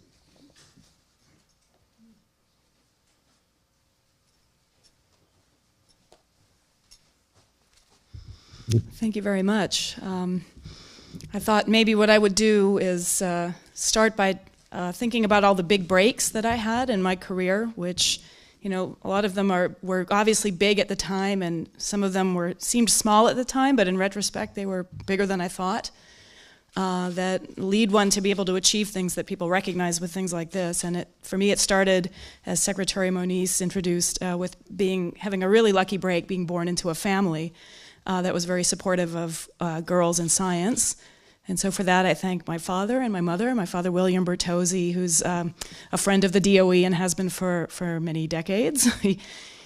Thank you very much. I thought maybe what I would do is start by thinking about all the big breaks that I had in my career, which, you know, a lot of them were obviously big at the time, and some of them seemed small at the time, but in retrospect they were bigger than I thought. That lead one to be able to achieve things that people recognize with things like this. And for me, it started, as Secretary Moniz introduced, with having a really lucky break, being born into a family that was very supportive of girls in science. And so for that, I thank my father and my mother. My father, William Bertozzi, who's a friend of the DOE and has been for many decades.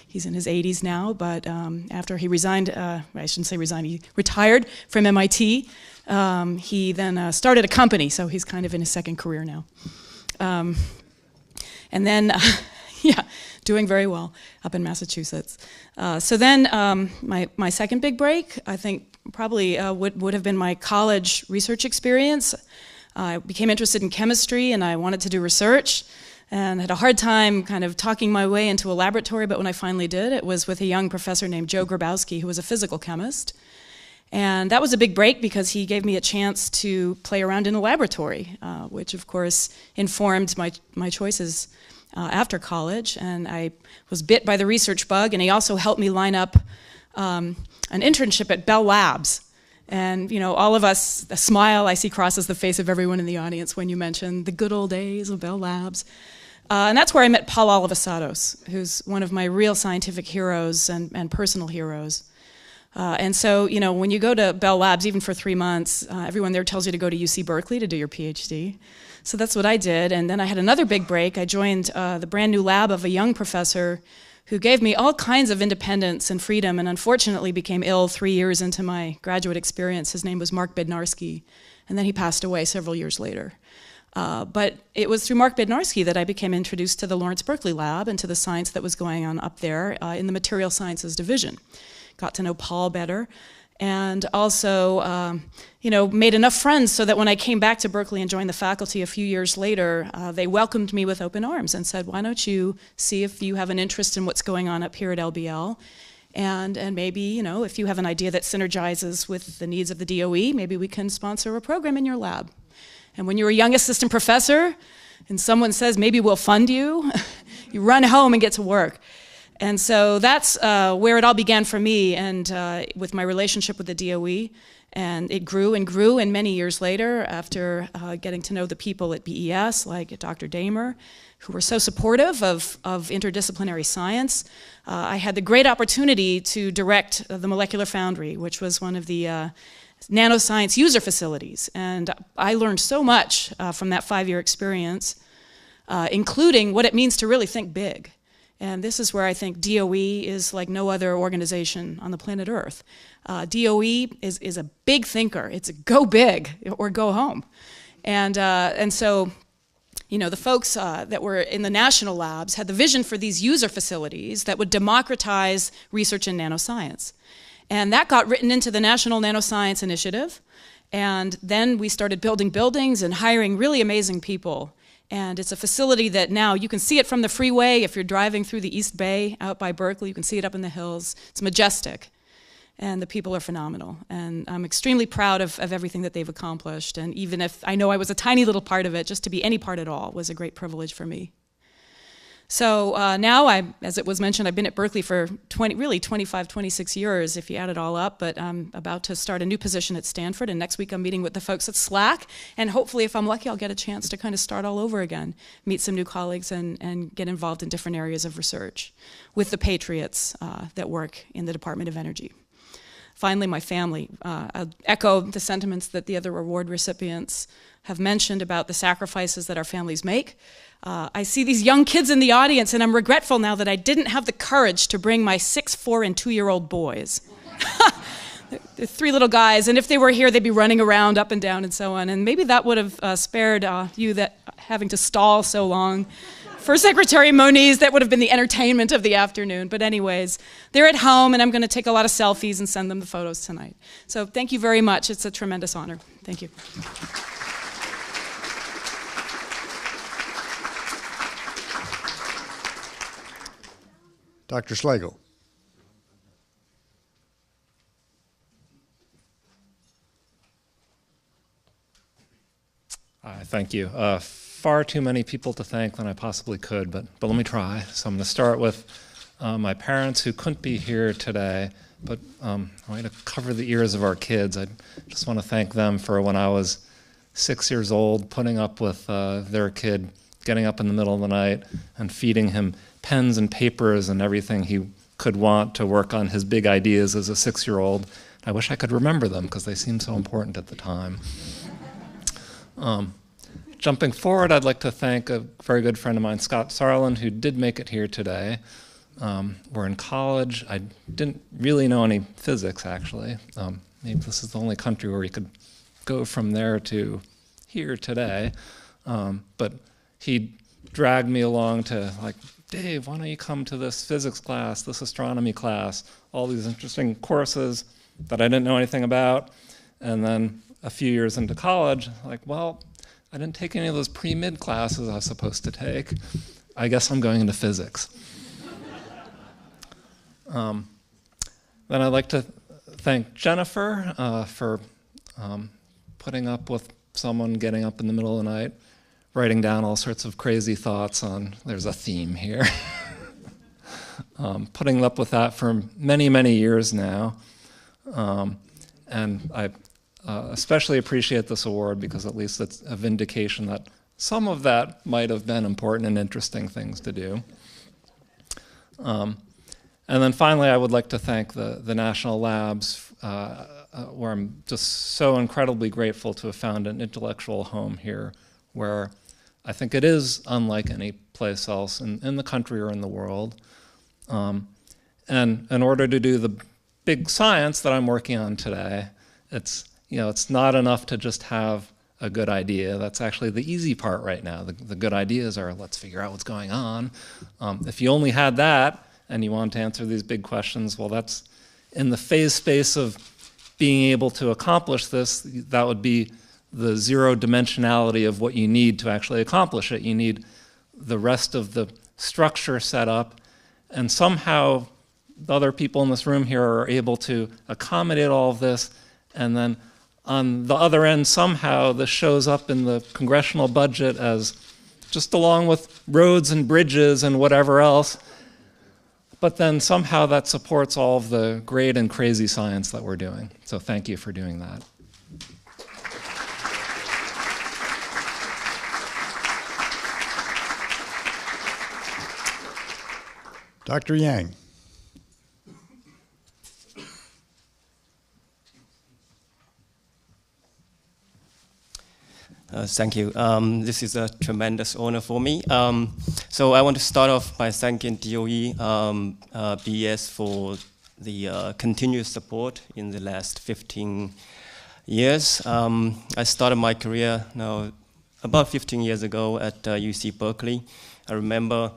He's in his 80s now, but after he resigned, I shouldn't say resigned, he retired from MIT. He then started a company, so he's kind of in his second career now. And then, yeah, doing very well up in Massachusetts. So then my second big break, I think probably would have been my college research experience. I became interested in chemistry and I wanted to do research and had a hard time kind of talking my way into a laboratory, but when I finally did, it was with a young professor named Joe Grabowski, who was a physical chemist. And that was a big break because he gave me a chance to play around in a laboratory, which of course informed my choices after college. And I was bit by the research bug, and he also helped me line up an internship at Bell Labs. And you know, all of us, a smile I see crosses the face of everyone in the audience when you mention the good old days of Bell Labs. And that's where I met Paul Olivasatos, who's one of my real scientific heroes and personal heroes. And so, you know, when you go to Bell Labs, even for 3 months, everyone there tells you to go to UC Berkeley to do your PhD. So that's what I did. And then I had another big break. I joined the brand new lab of a young professor who gave me all kinds of independence and freedom, and unfortunately became ill 3 years into my graduate experience. His name was Mark Bednarski, and then he passed away several years later. But it was through Mark Bednarski that I became introduced to the Lawrence Berkeley Lab and to the science that was going on up there in the Material Sciences Division. Got to know Paul better, and also, you know, made enough friends so that when I came back to Berkeley and joined the faculty a few years later, they welcomed me with open arms and said, why don't you see if you have an interest in what's going on up here at LBL, and maybe, you know, if you have an idea that synergizes with the needs of the DOE, maybe we can sponsor a program in your lab. And when you're a young assistant professor and someone says, maybe we'll fund you, you run home and get to work. And so that's where it all began for me, and with my relationship with the DOE. And it grew and grew, and many years later, after getting to know the people at BES, like Dr. Damer, who were so supportive of interdisciplinary science, I had the great opportunity to direct the Molecular Foundry, which was one of the nanoscience user facilities. And I learned so much from that 5-year experience, including what it means to really think big. And this is where I think DOE is like no other organization on the planet Earth. DOE is a big thinker. It's a go big or go home. And so, you know, the folks that were in the national labs had the vision for these user facilities that would democratize research in nanoscience. And that got written into the National Nanoscience Initiative. And then we started building buildings and hiring really amazing people. And it's a facility that now you can see it from the freeway. If you're driving through the East Bay out by Berkeley, you can see it up in the hills. It's majestic. And the people are phenomenal. And I'm extremely proud of everything that they've accomplished. And even if I know I was a tiny little part of it, just to be any part at all was a great privilege for me. So now, as it was mentioned, I've been at Berkeley for 25, 26 years, if you add it all up, but I'm about to start a new position at Stanford, and next week I'm meeting with the folks at SLAC, and hopefully, if I'm lucky, I'll get a chance to kind of start all over again, meet some new colleagues, and get involved in different areas of research with the patriots that work in the Department of Energy. Finally, my family. I'll echo the sentiments that the other award recipients have mentioned about the sacrifices that our families make. I see these young kids in the audience, and I'm regretful now that I didn't have the courage to bring my 6, 4, and 2-year-old boys. They're 3 little guys, and if they were here, they'd be running around up and down and so on. And maybe that would have spared you that having to stall so long. For Secretary Moniz, that would have been the entertainment of the afternoon. But anyways, they're at home, and I'm going to take a lot of selfies and send them the photos tonight. So thank you very much. It's a tremendous honor. Thank you. Dr. Schlegel. Thank you. Far too many people to thank than I possibly could, but let me try. So I'm going to start with my parents who couldn't be here today, but I'm going to cover the ears of our kids. I just want to thank them for when I was 6 years old, putting up with their kid getting up in the middle of the night and feeding him pens and papers and everything he could want to work on his big ideas as a 6-year-old. I wish I could remember them because they seemed so important at the time. Jumping forward, I'd like to thank a very good friend of mine, Scott Sarland, who did make it here today. We're in college. I didn't really know any physics, actually. Maybe this is the only country where you could go from there to here today. But he dragged me along to, like, Dave, why don't you come to this physics class, this astronomy class, all these interesting courses that I didn't know anything about. And then a few years into college, like, well, I didn't take any of those pre-mid classes I was supposed to take. I guess I'm going into physics. Then I'd like to thank Jennifer for putting up with someone getting up in the middle of the night, writing down all sorts of crazy thoughts on, there's a theme here. Putting up with that for many, many years now. And I especially appreciate this award because at least it's a vindication that some of that might have been important and interesting things to do. And then finally, I would like to thank the National Labs, where I'm just so incredibly grateful to have found an intellectual home here, where I think it is unlike any place else in the country or in the world. And in order to do the big science that I'm working on today, it's not enough to just have a good idea. That's actually the easy part right now. The good ideas are, let's figure out what's going on. If you only had that and you want to answer these big questions, well, that's in the phase space of being able to accomplish this, that would be the zero dimensionality of what you need to actually accomplish it. You need the rest of the structure set up, and somehow the other people in this room here are able to accommodate all of this, and then on the other end, somehow this shows up in the congressional budget as just along with roads and bridges and whatever else, but then somehow that supports all of the great and crazy science that we're doing. So thank you for doing that. Dr. Yang. Thank you. This is a tremendous honor for me. So I want to start off by thanking DOE BS for the continuous support in the last 15 years. I started my career now about 15 years ago at UC Berkeley. I remember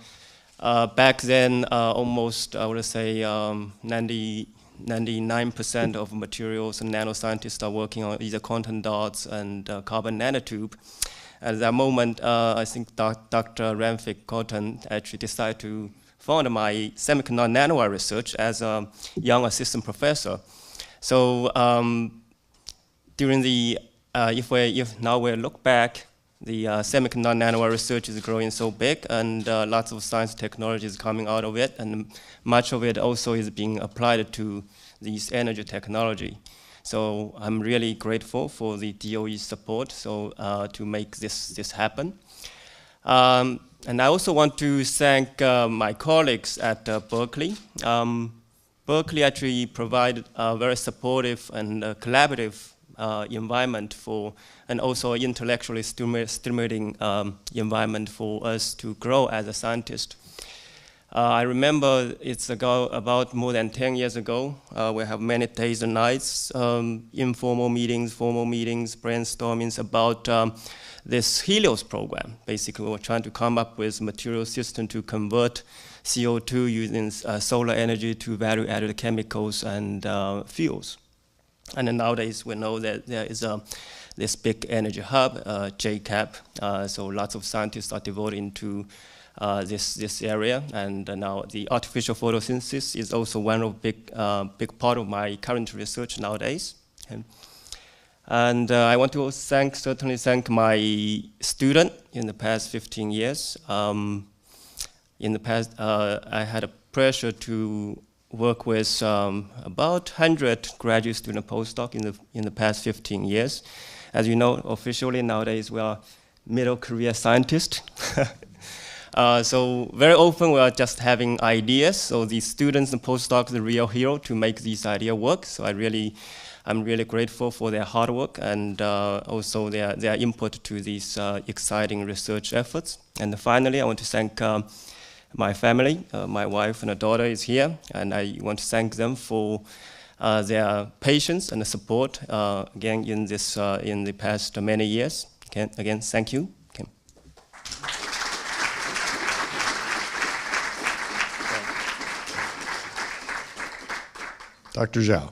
back then almost, I would say, 99% of materials and nanoscientists are working on either quantum dots and carbon nanotube. At that moment, I think Dr. Ramvik Cotton actually decided to fund my semiconductor nanowire research as a young assistant professor. So during the, if now we look back, the semiconductor nanowire research is growing so big, and lots of science technology is coming out of it, and much of it also is being applied to this energy technology. So I'm really grateful for the DOE support to make this happen. And I also want to thank my colleagues at Berkeley. Berkeley actually provided a very supportive and collaborative environment for, and also intellectually stimulating environment for us to grow as a scientist. I remember it's about more than 10 years ago. We have many days and nights, informal meetings, formal meetings, brainstormings about this Helios program. Basically, we're trying to come up with material system to convert CO2 using solar energy to value-added chemicals and fuels. And then nowadays, we know that there is this big energy hub, JCAP. So lots of scientists are devoted to this area, and now the artificial photosynthesis is also one of big part of my current research nowadays. And I want to certainly thank my student in the past 15 years. In the past, I had a pleasure to work with about 100 graduate student postdoc in the past 15 years. As you know, officially nowadays we are middle career scientists. So very often we are just having ideas. So the students and postdocs are the real hero to make these ideas work. So I'm really grateful for their hard work and also their input to these exciting research efforts. And finally, I want to thank my family. My wife and a daughter is here, and I want to thank them for their patience and the support again in the past many years. Again, thank you. Dr. Zhao.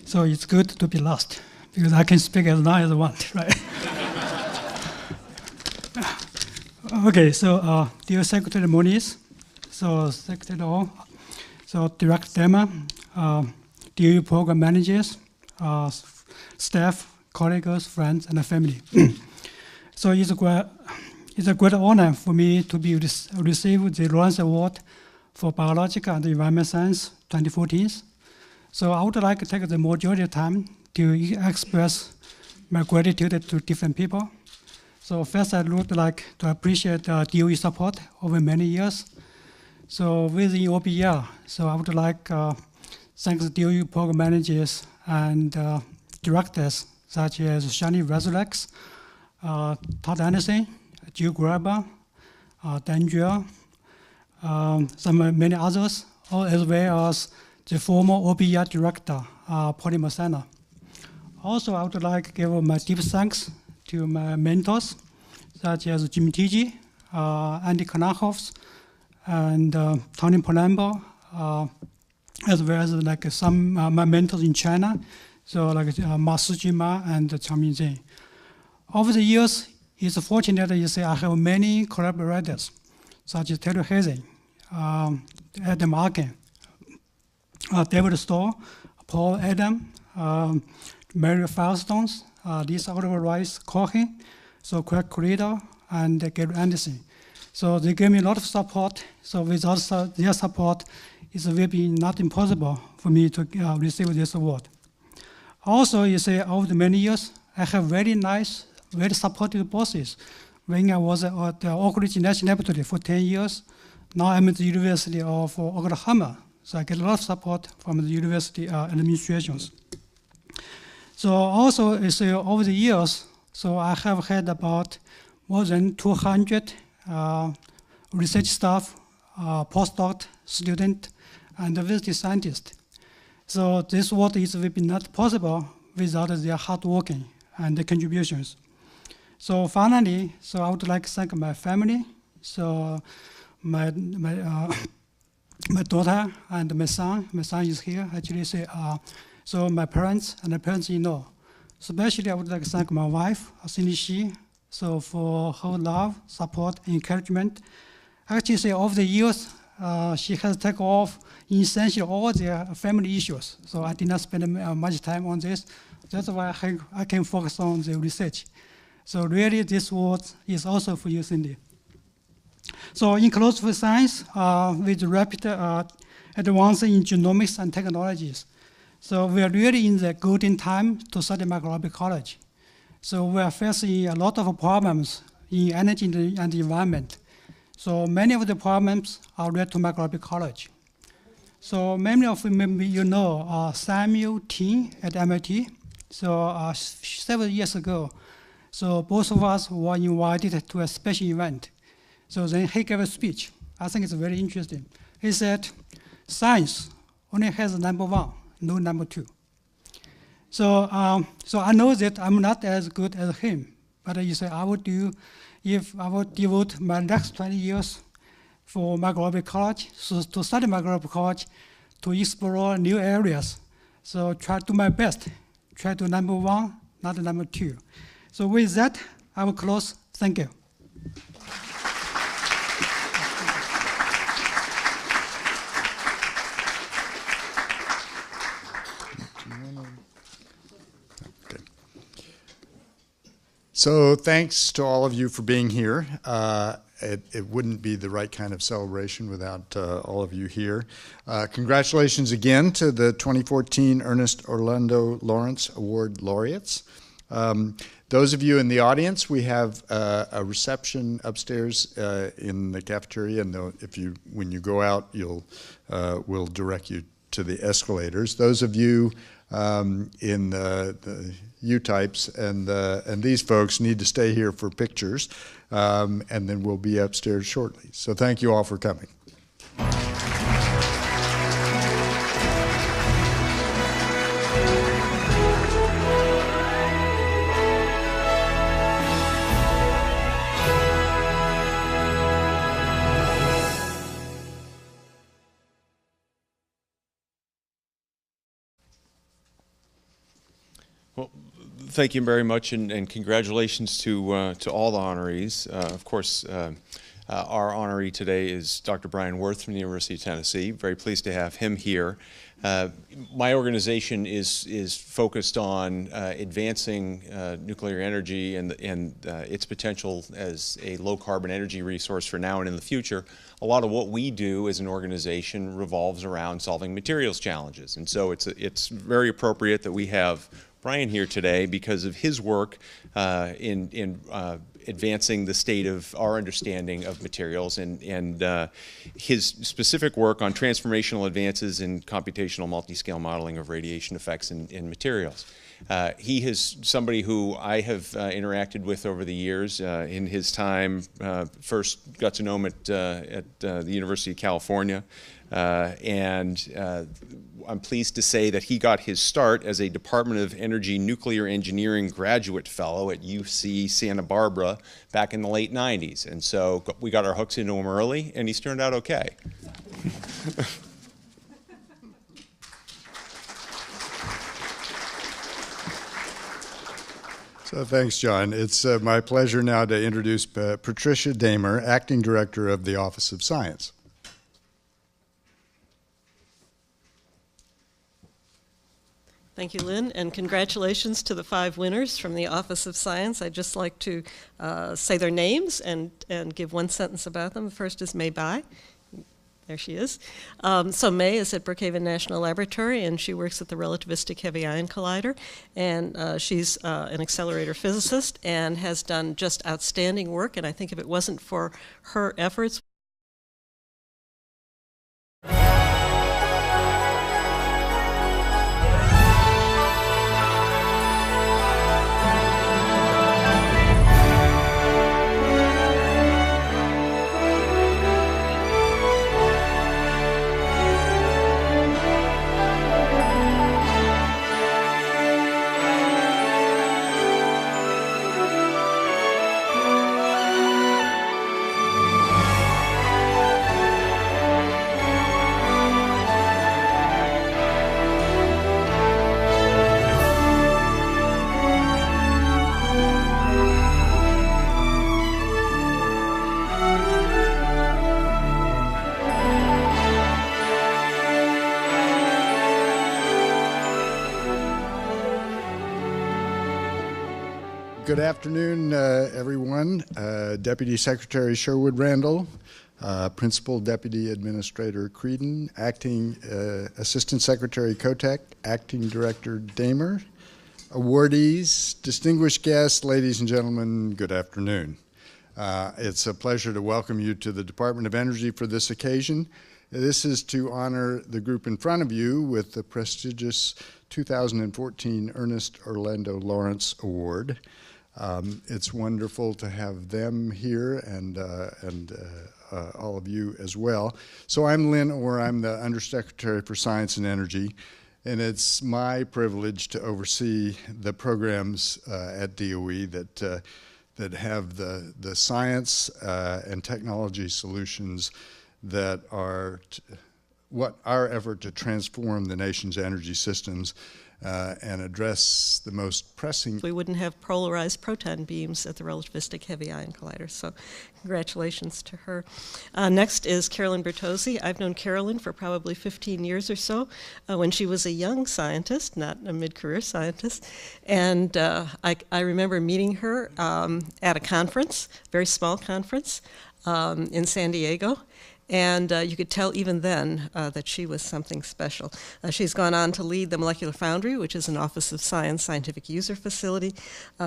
So it's good to be last, because I can speak as long as I want, right? Okay, so dear Secretary Moniz, so Secretary O, so Director Dema, DOE program managers, staff, colleagues, friends, and family. So it's a great honor for me to be receive the Lawrence Award for Biological and Environmental Science 2014. So I would like to take the majority of time to express my gratitude to different people. So first, I would like to appreciate DOE support over many years. So within OBR, so I would like thank the DOE program managers and directors such as Shani Resurrex, Todd Anderson, Jill Graber, Dan Juel, many others, as well as the former OBR director, Polly Masana. Also, I would like to give my deep thanks to my mentors, such as Jim Tiji, Andy Kanachoffs, and Tony Polambo, as well as like some my mentors in China, so like Ma Sujima and Chang Mingzhen. Over the years, it's fortunate that you say I have many collaborators, such as Taylor Hazen, Adam Arkin, David Storr, Paul Adam, Mary Firestones, Lisa Oliver Rice Cohen, so Craig Corrido, and Gary Anderson. So they gave me a lot of support. So without their support, it will be not impossible for me to receive this award. Also, you say over the many years, I have very nice, very supportive bosses. When I was at the Oak Ridge National Laboratory for 10 years, now I'm at the University of Oklahoma. So I get a lot of support from the university administrations. So also, over the years, so I have had about more than 200 research staff, postdoc student, and visiting scientist. So this work will be not possible without their hard working and the contributions. So finally, so I would like to thank my family. So my daughter and my son. My son is here actually. So my parents and the parents-in-law. Especially, I would like to thank my wife, Cindy Shi, so for her love, support, encouragement. Actually, over the years, she has taken off essentially all their family issues. So I did not spend much time on this. That's why I can focus on the research. So really, this work is also for you, Cindy. So in close with science, with rapid advance in genomics and technologies, so we are really in the golden time to study microbiology. So we are facing a lot of problems in energy and the environment. So many of the problems are related to microbiology. So many of you, maybe you know Samuel Ting at MIT. So several years ago, so both of us were invited to a special event. So then he gave a speech. I think it's very interesting. He said, science only has number one, no number two. So I know that I'm not as good as him, but you say I would do, if I would devote my next 20 years for microbiology, so to study microbiology, to explore new areas. So try to do my best, try to number one, not number two. So with that, I will close. Thank you. So thanks to all of you for being here. It wouldn't be the right kind of celebration without all of you here. Congratulations again to the 2014 Ernest Orlando Lawrence Award laureates. Those of you in the audience, we have a reception upstairs in the cafeteria, and when you go out, we'll direct you to the escalators. Those of you in the U-types and these folks need to stay here for pictures, and then we'll be upstairs shortly. So thank you all for coming. Well, thank you very much, and congratulations to all the honorees. Of course, our honoree today is Dr. Brian Worth from the University of Tennessee. Very pleased to have him here. My organization is focused on advancing nuclear energy and its potential as a low-carbon energy resource for now and in the future. A lot of what we do as an organization revolves around solving materials challenges, and so it's very appropriate that we have Brian here today because of his work in advancing the state of our understanding of materials and his specific work on transformational advances in computational multi-scale modeling of radiation effects in materials. He is somebody who I have interacted with over the years in his time. First got to know him at the University of California. And I'm pleased to say that he got his start as a Department of Energy Nuclear Engineering graduate fellow at UC Santa Barbara back in the late 90s. And so we got our hooks into him early, and he's turned out okay. So thanks, John. It's my pleasure now to introduce Patricia Damer, Acting Director of the Office of Science. Thank you, Lynn, and congratulations to the 5 winners from the Office of Science. I'd just like to say their names and give one sentence about them. The first is May Bai. There she is. So May is at Brookhaven National Laboratory, and she works at the Relativistic Heavy Ion Collider. And she's an accelerator physicist and has done just outstanding work. And I think if it wasn't for her efforts, Good afternoon, everyone. Deputy Secretary Sherwood Randall, Principal Deputy Administrator Creedon, Acting Assistant Secretary Kotek, Acting Director Damer, awardees, distinguished guests, ladies and gentlemen, good afternoon. It's a pleasure to welcome you to the Department of Energy for this occasion. This is to honor the group in front of you with the prestigious 2014 Ernest Orlando Lawrence Award. It's wonderful to have them here and all of you as well. So I'm Lynn Orr, I'm the Undersecretary for Science and Energy, and it's my privilege to oversee the programs at DOE that have the science and technology solutions that are what our effort to transform the nation's energy systems and address the most pressing. We wouldn't have polarized proton beams at the relativistic heavy ion collider, so congratulations to her. Next is Carolyn Bertozzi. I've known Carolyn for probably 15 years or so when she was a young scientist, not a mid-career scientist, and I remember meeting her at a conference, very small conference in San Diego. And you could tell even then that she was something special. She's gone on to lead the Molecular Foundry, which is an Office of Science scientific user facility.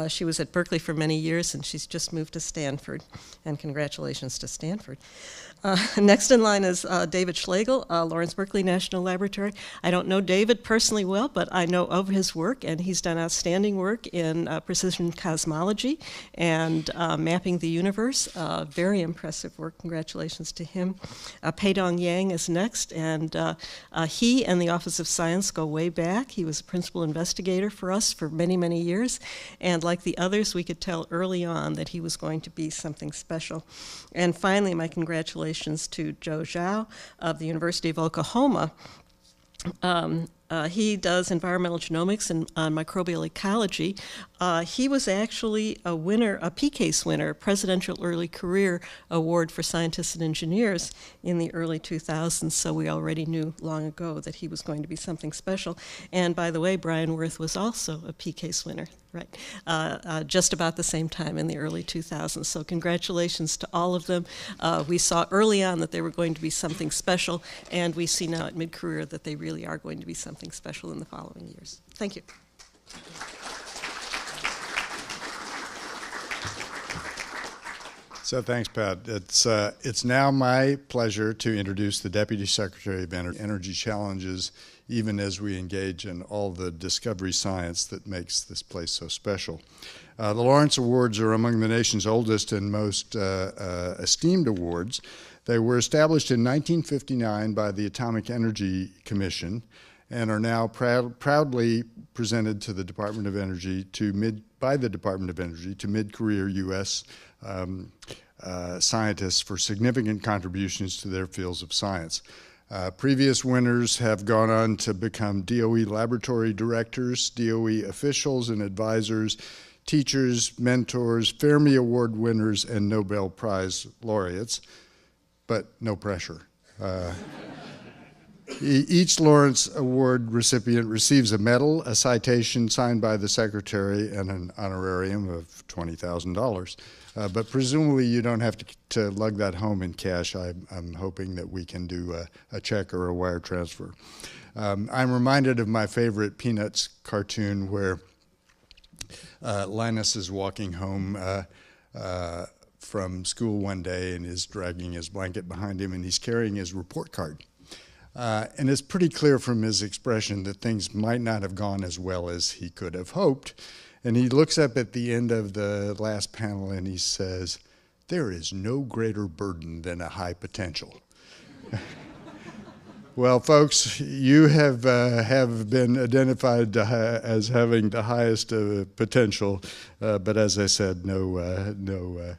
She was at Berkeley for many years, and she's just moved to Stanford. And congratulations to Stanford. Next in line is David Schlegel, Lawrence Berkeley National Laboratory. I don't know David personally well, but I know of his work, and he's done outstanding work in precision cosmology and mapping the universe. Very impressive work. Congratulations to him. Peidong Yang is next, and he and the Office of Science go way back. He was a principal investigator for us for many, many years, and like the others, we could tell early on that he was going to be something special. And finally, my congratulations to Joe Zhao of the University of Oklahoma. He does environmental genomics and microbial ecology. He was actually a winner, a PCASE winner, Presidential Early Career Award for Scientists and Engineers in the early 2000s, so we already knew long ago that he was going to be something special. And by the way, Brian Worth was also a PCASE winner, right? Just about the same time in the early 2000s. So congratulations to all of them. We saw early on that they were going to be something special, and we see now at mid-career that they really are going to be something special in the following years. Thank you. So thanks, Pat. It's now my pleasure to introduce the Deputy Secretary of Energy Challenges, even as we engage in all the discovery science that makes this place so special. The Lawrence Awards are among the nation's oldest and most esteemed awards. They were established in 1959 by the Atomic Energy Commission and are now proudly presented to the Department of Energy by the Department of Energy to mid-career U.S. Scientists for significant contributions to their fields of science. Previous winners have gone on to become DOE laboratory directors, DOE officials and advisors, teachers, mentors, Fermi Award winners, and Nobel Prize laureates, but no pressure. Each Lawrence Award recipient receives a medal, a citation signed by the Secretary, and an honorarium of $20,000. But presumably you don't have to lug that home in cash. I'm hoping that we can do a check or a wire transfer. I'm reminded of my favorite Peanuts cartoon where Linus is walking home from school one day and is dragging his blanket behind him, and he's carrying his report card. And it's pretty clear from his expression that things might not have gone as well as he could have hoped. And he looks up at the end of the last panel and he says, "There is no greater burden than a high potential." Well, folks, you have been identified as having the highest potential, but as I said, no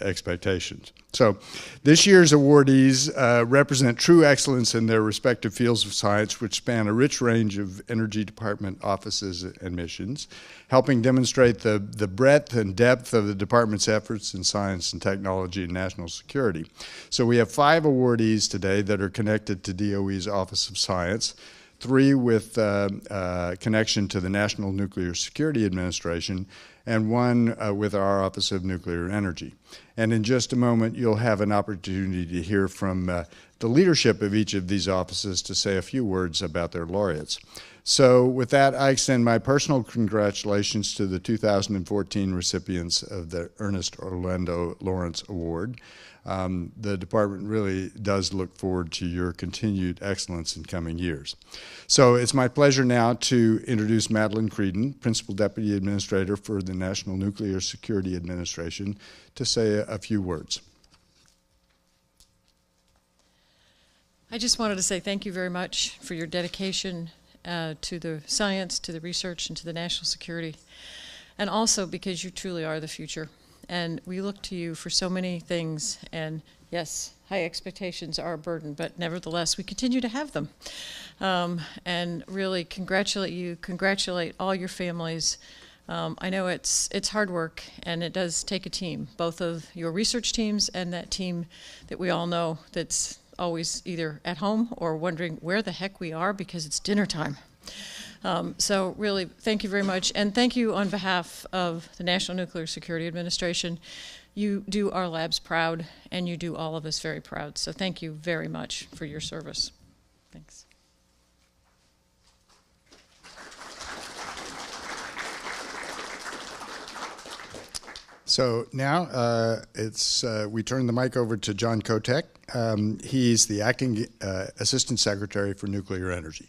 expectations. So this year's awardees represent true excellence in their respective fields of science, which span a rich range of Energy Department offices and missions, helping demonstrate the breadth and depth of the department's efforts in science and technology and national security. So we have 5 awardees today that are connected to DOE's Office of Science, 3 with connection to the National Nuclear Security Administration, and one with our Office of Nuclear Energy. And in just a moment, you'll have an opportunity to hear from the leadership of each of these offices to say a few words about their laureates. So with that, I extend my personal congratulations to the 2014 recipients of the Ernest Orlando Lawrence Award. The department really does look forward to your continued excellence in coming years. So it's my pleasure now to introduce Madeline Creedon, Principal Deputy Administrator for the National Nuclear Security Administration, to say a few words. I just wanted to say thank you very much for your dedication to the science, to the research, and to the national security, and also because you truly are the future. And we look to you for so many things, and yes, high expectations are a burden, but nevertheless, we continue to have them. And really congratulate you, congratulate all your families. I know it's hard work, and it does take a team, both of your research teams and that team that we all know that's always either at home or wondering where the heck we are because it's dinner time. So really, thank you very much. And thank you on behalf of the National Nuclear Security Administration. You do our labs proud, and you do all of us very proud. So thank you very much for your service. Thanks. So now we turn the mic over to John Kotek. He's the Acting Assistant Secretary for Nuclear Energy.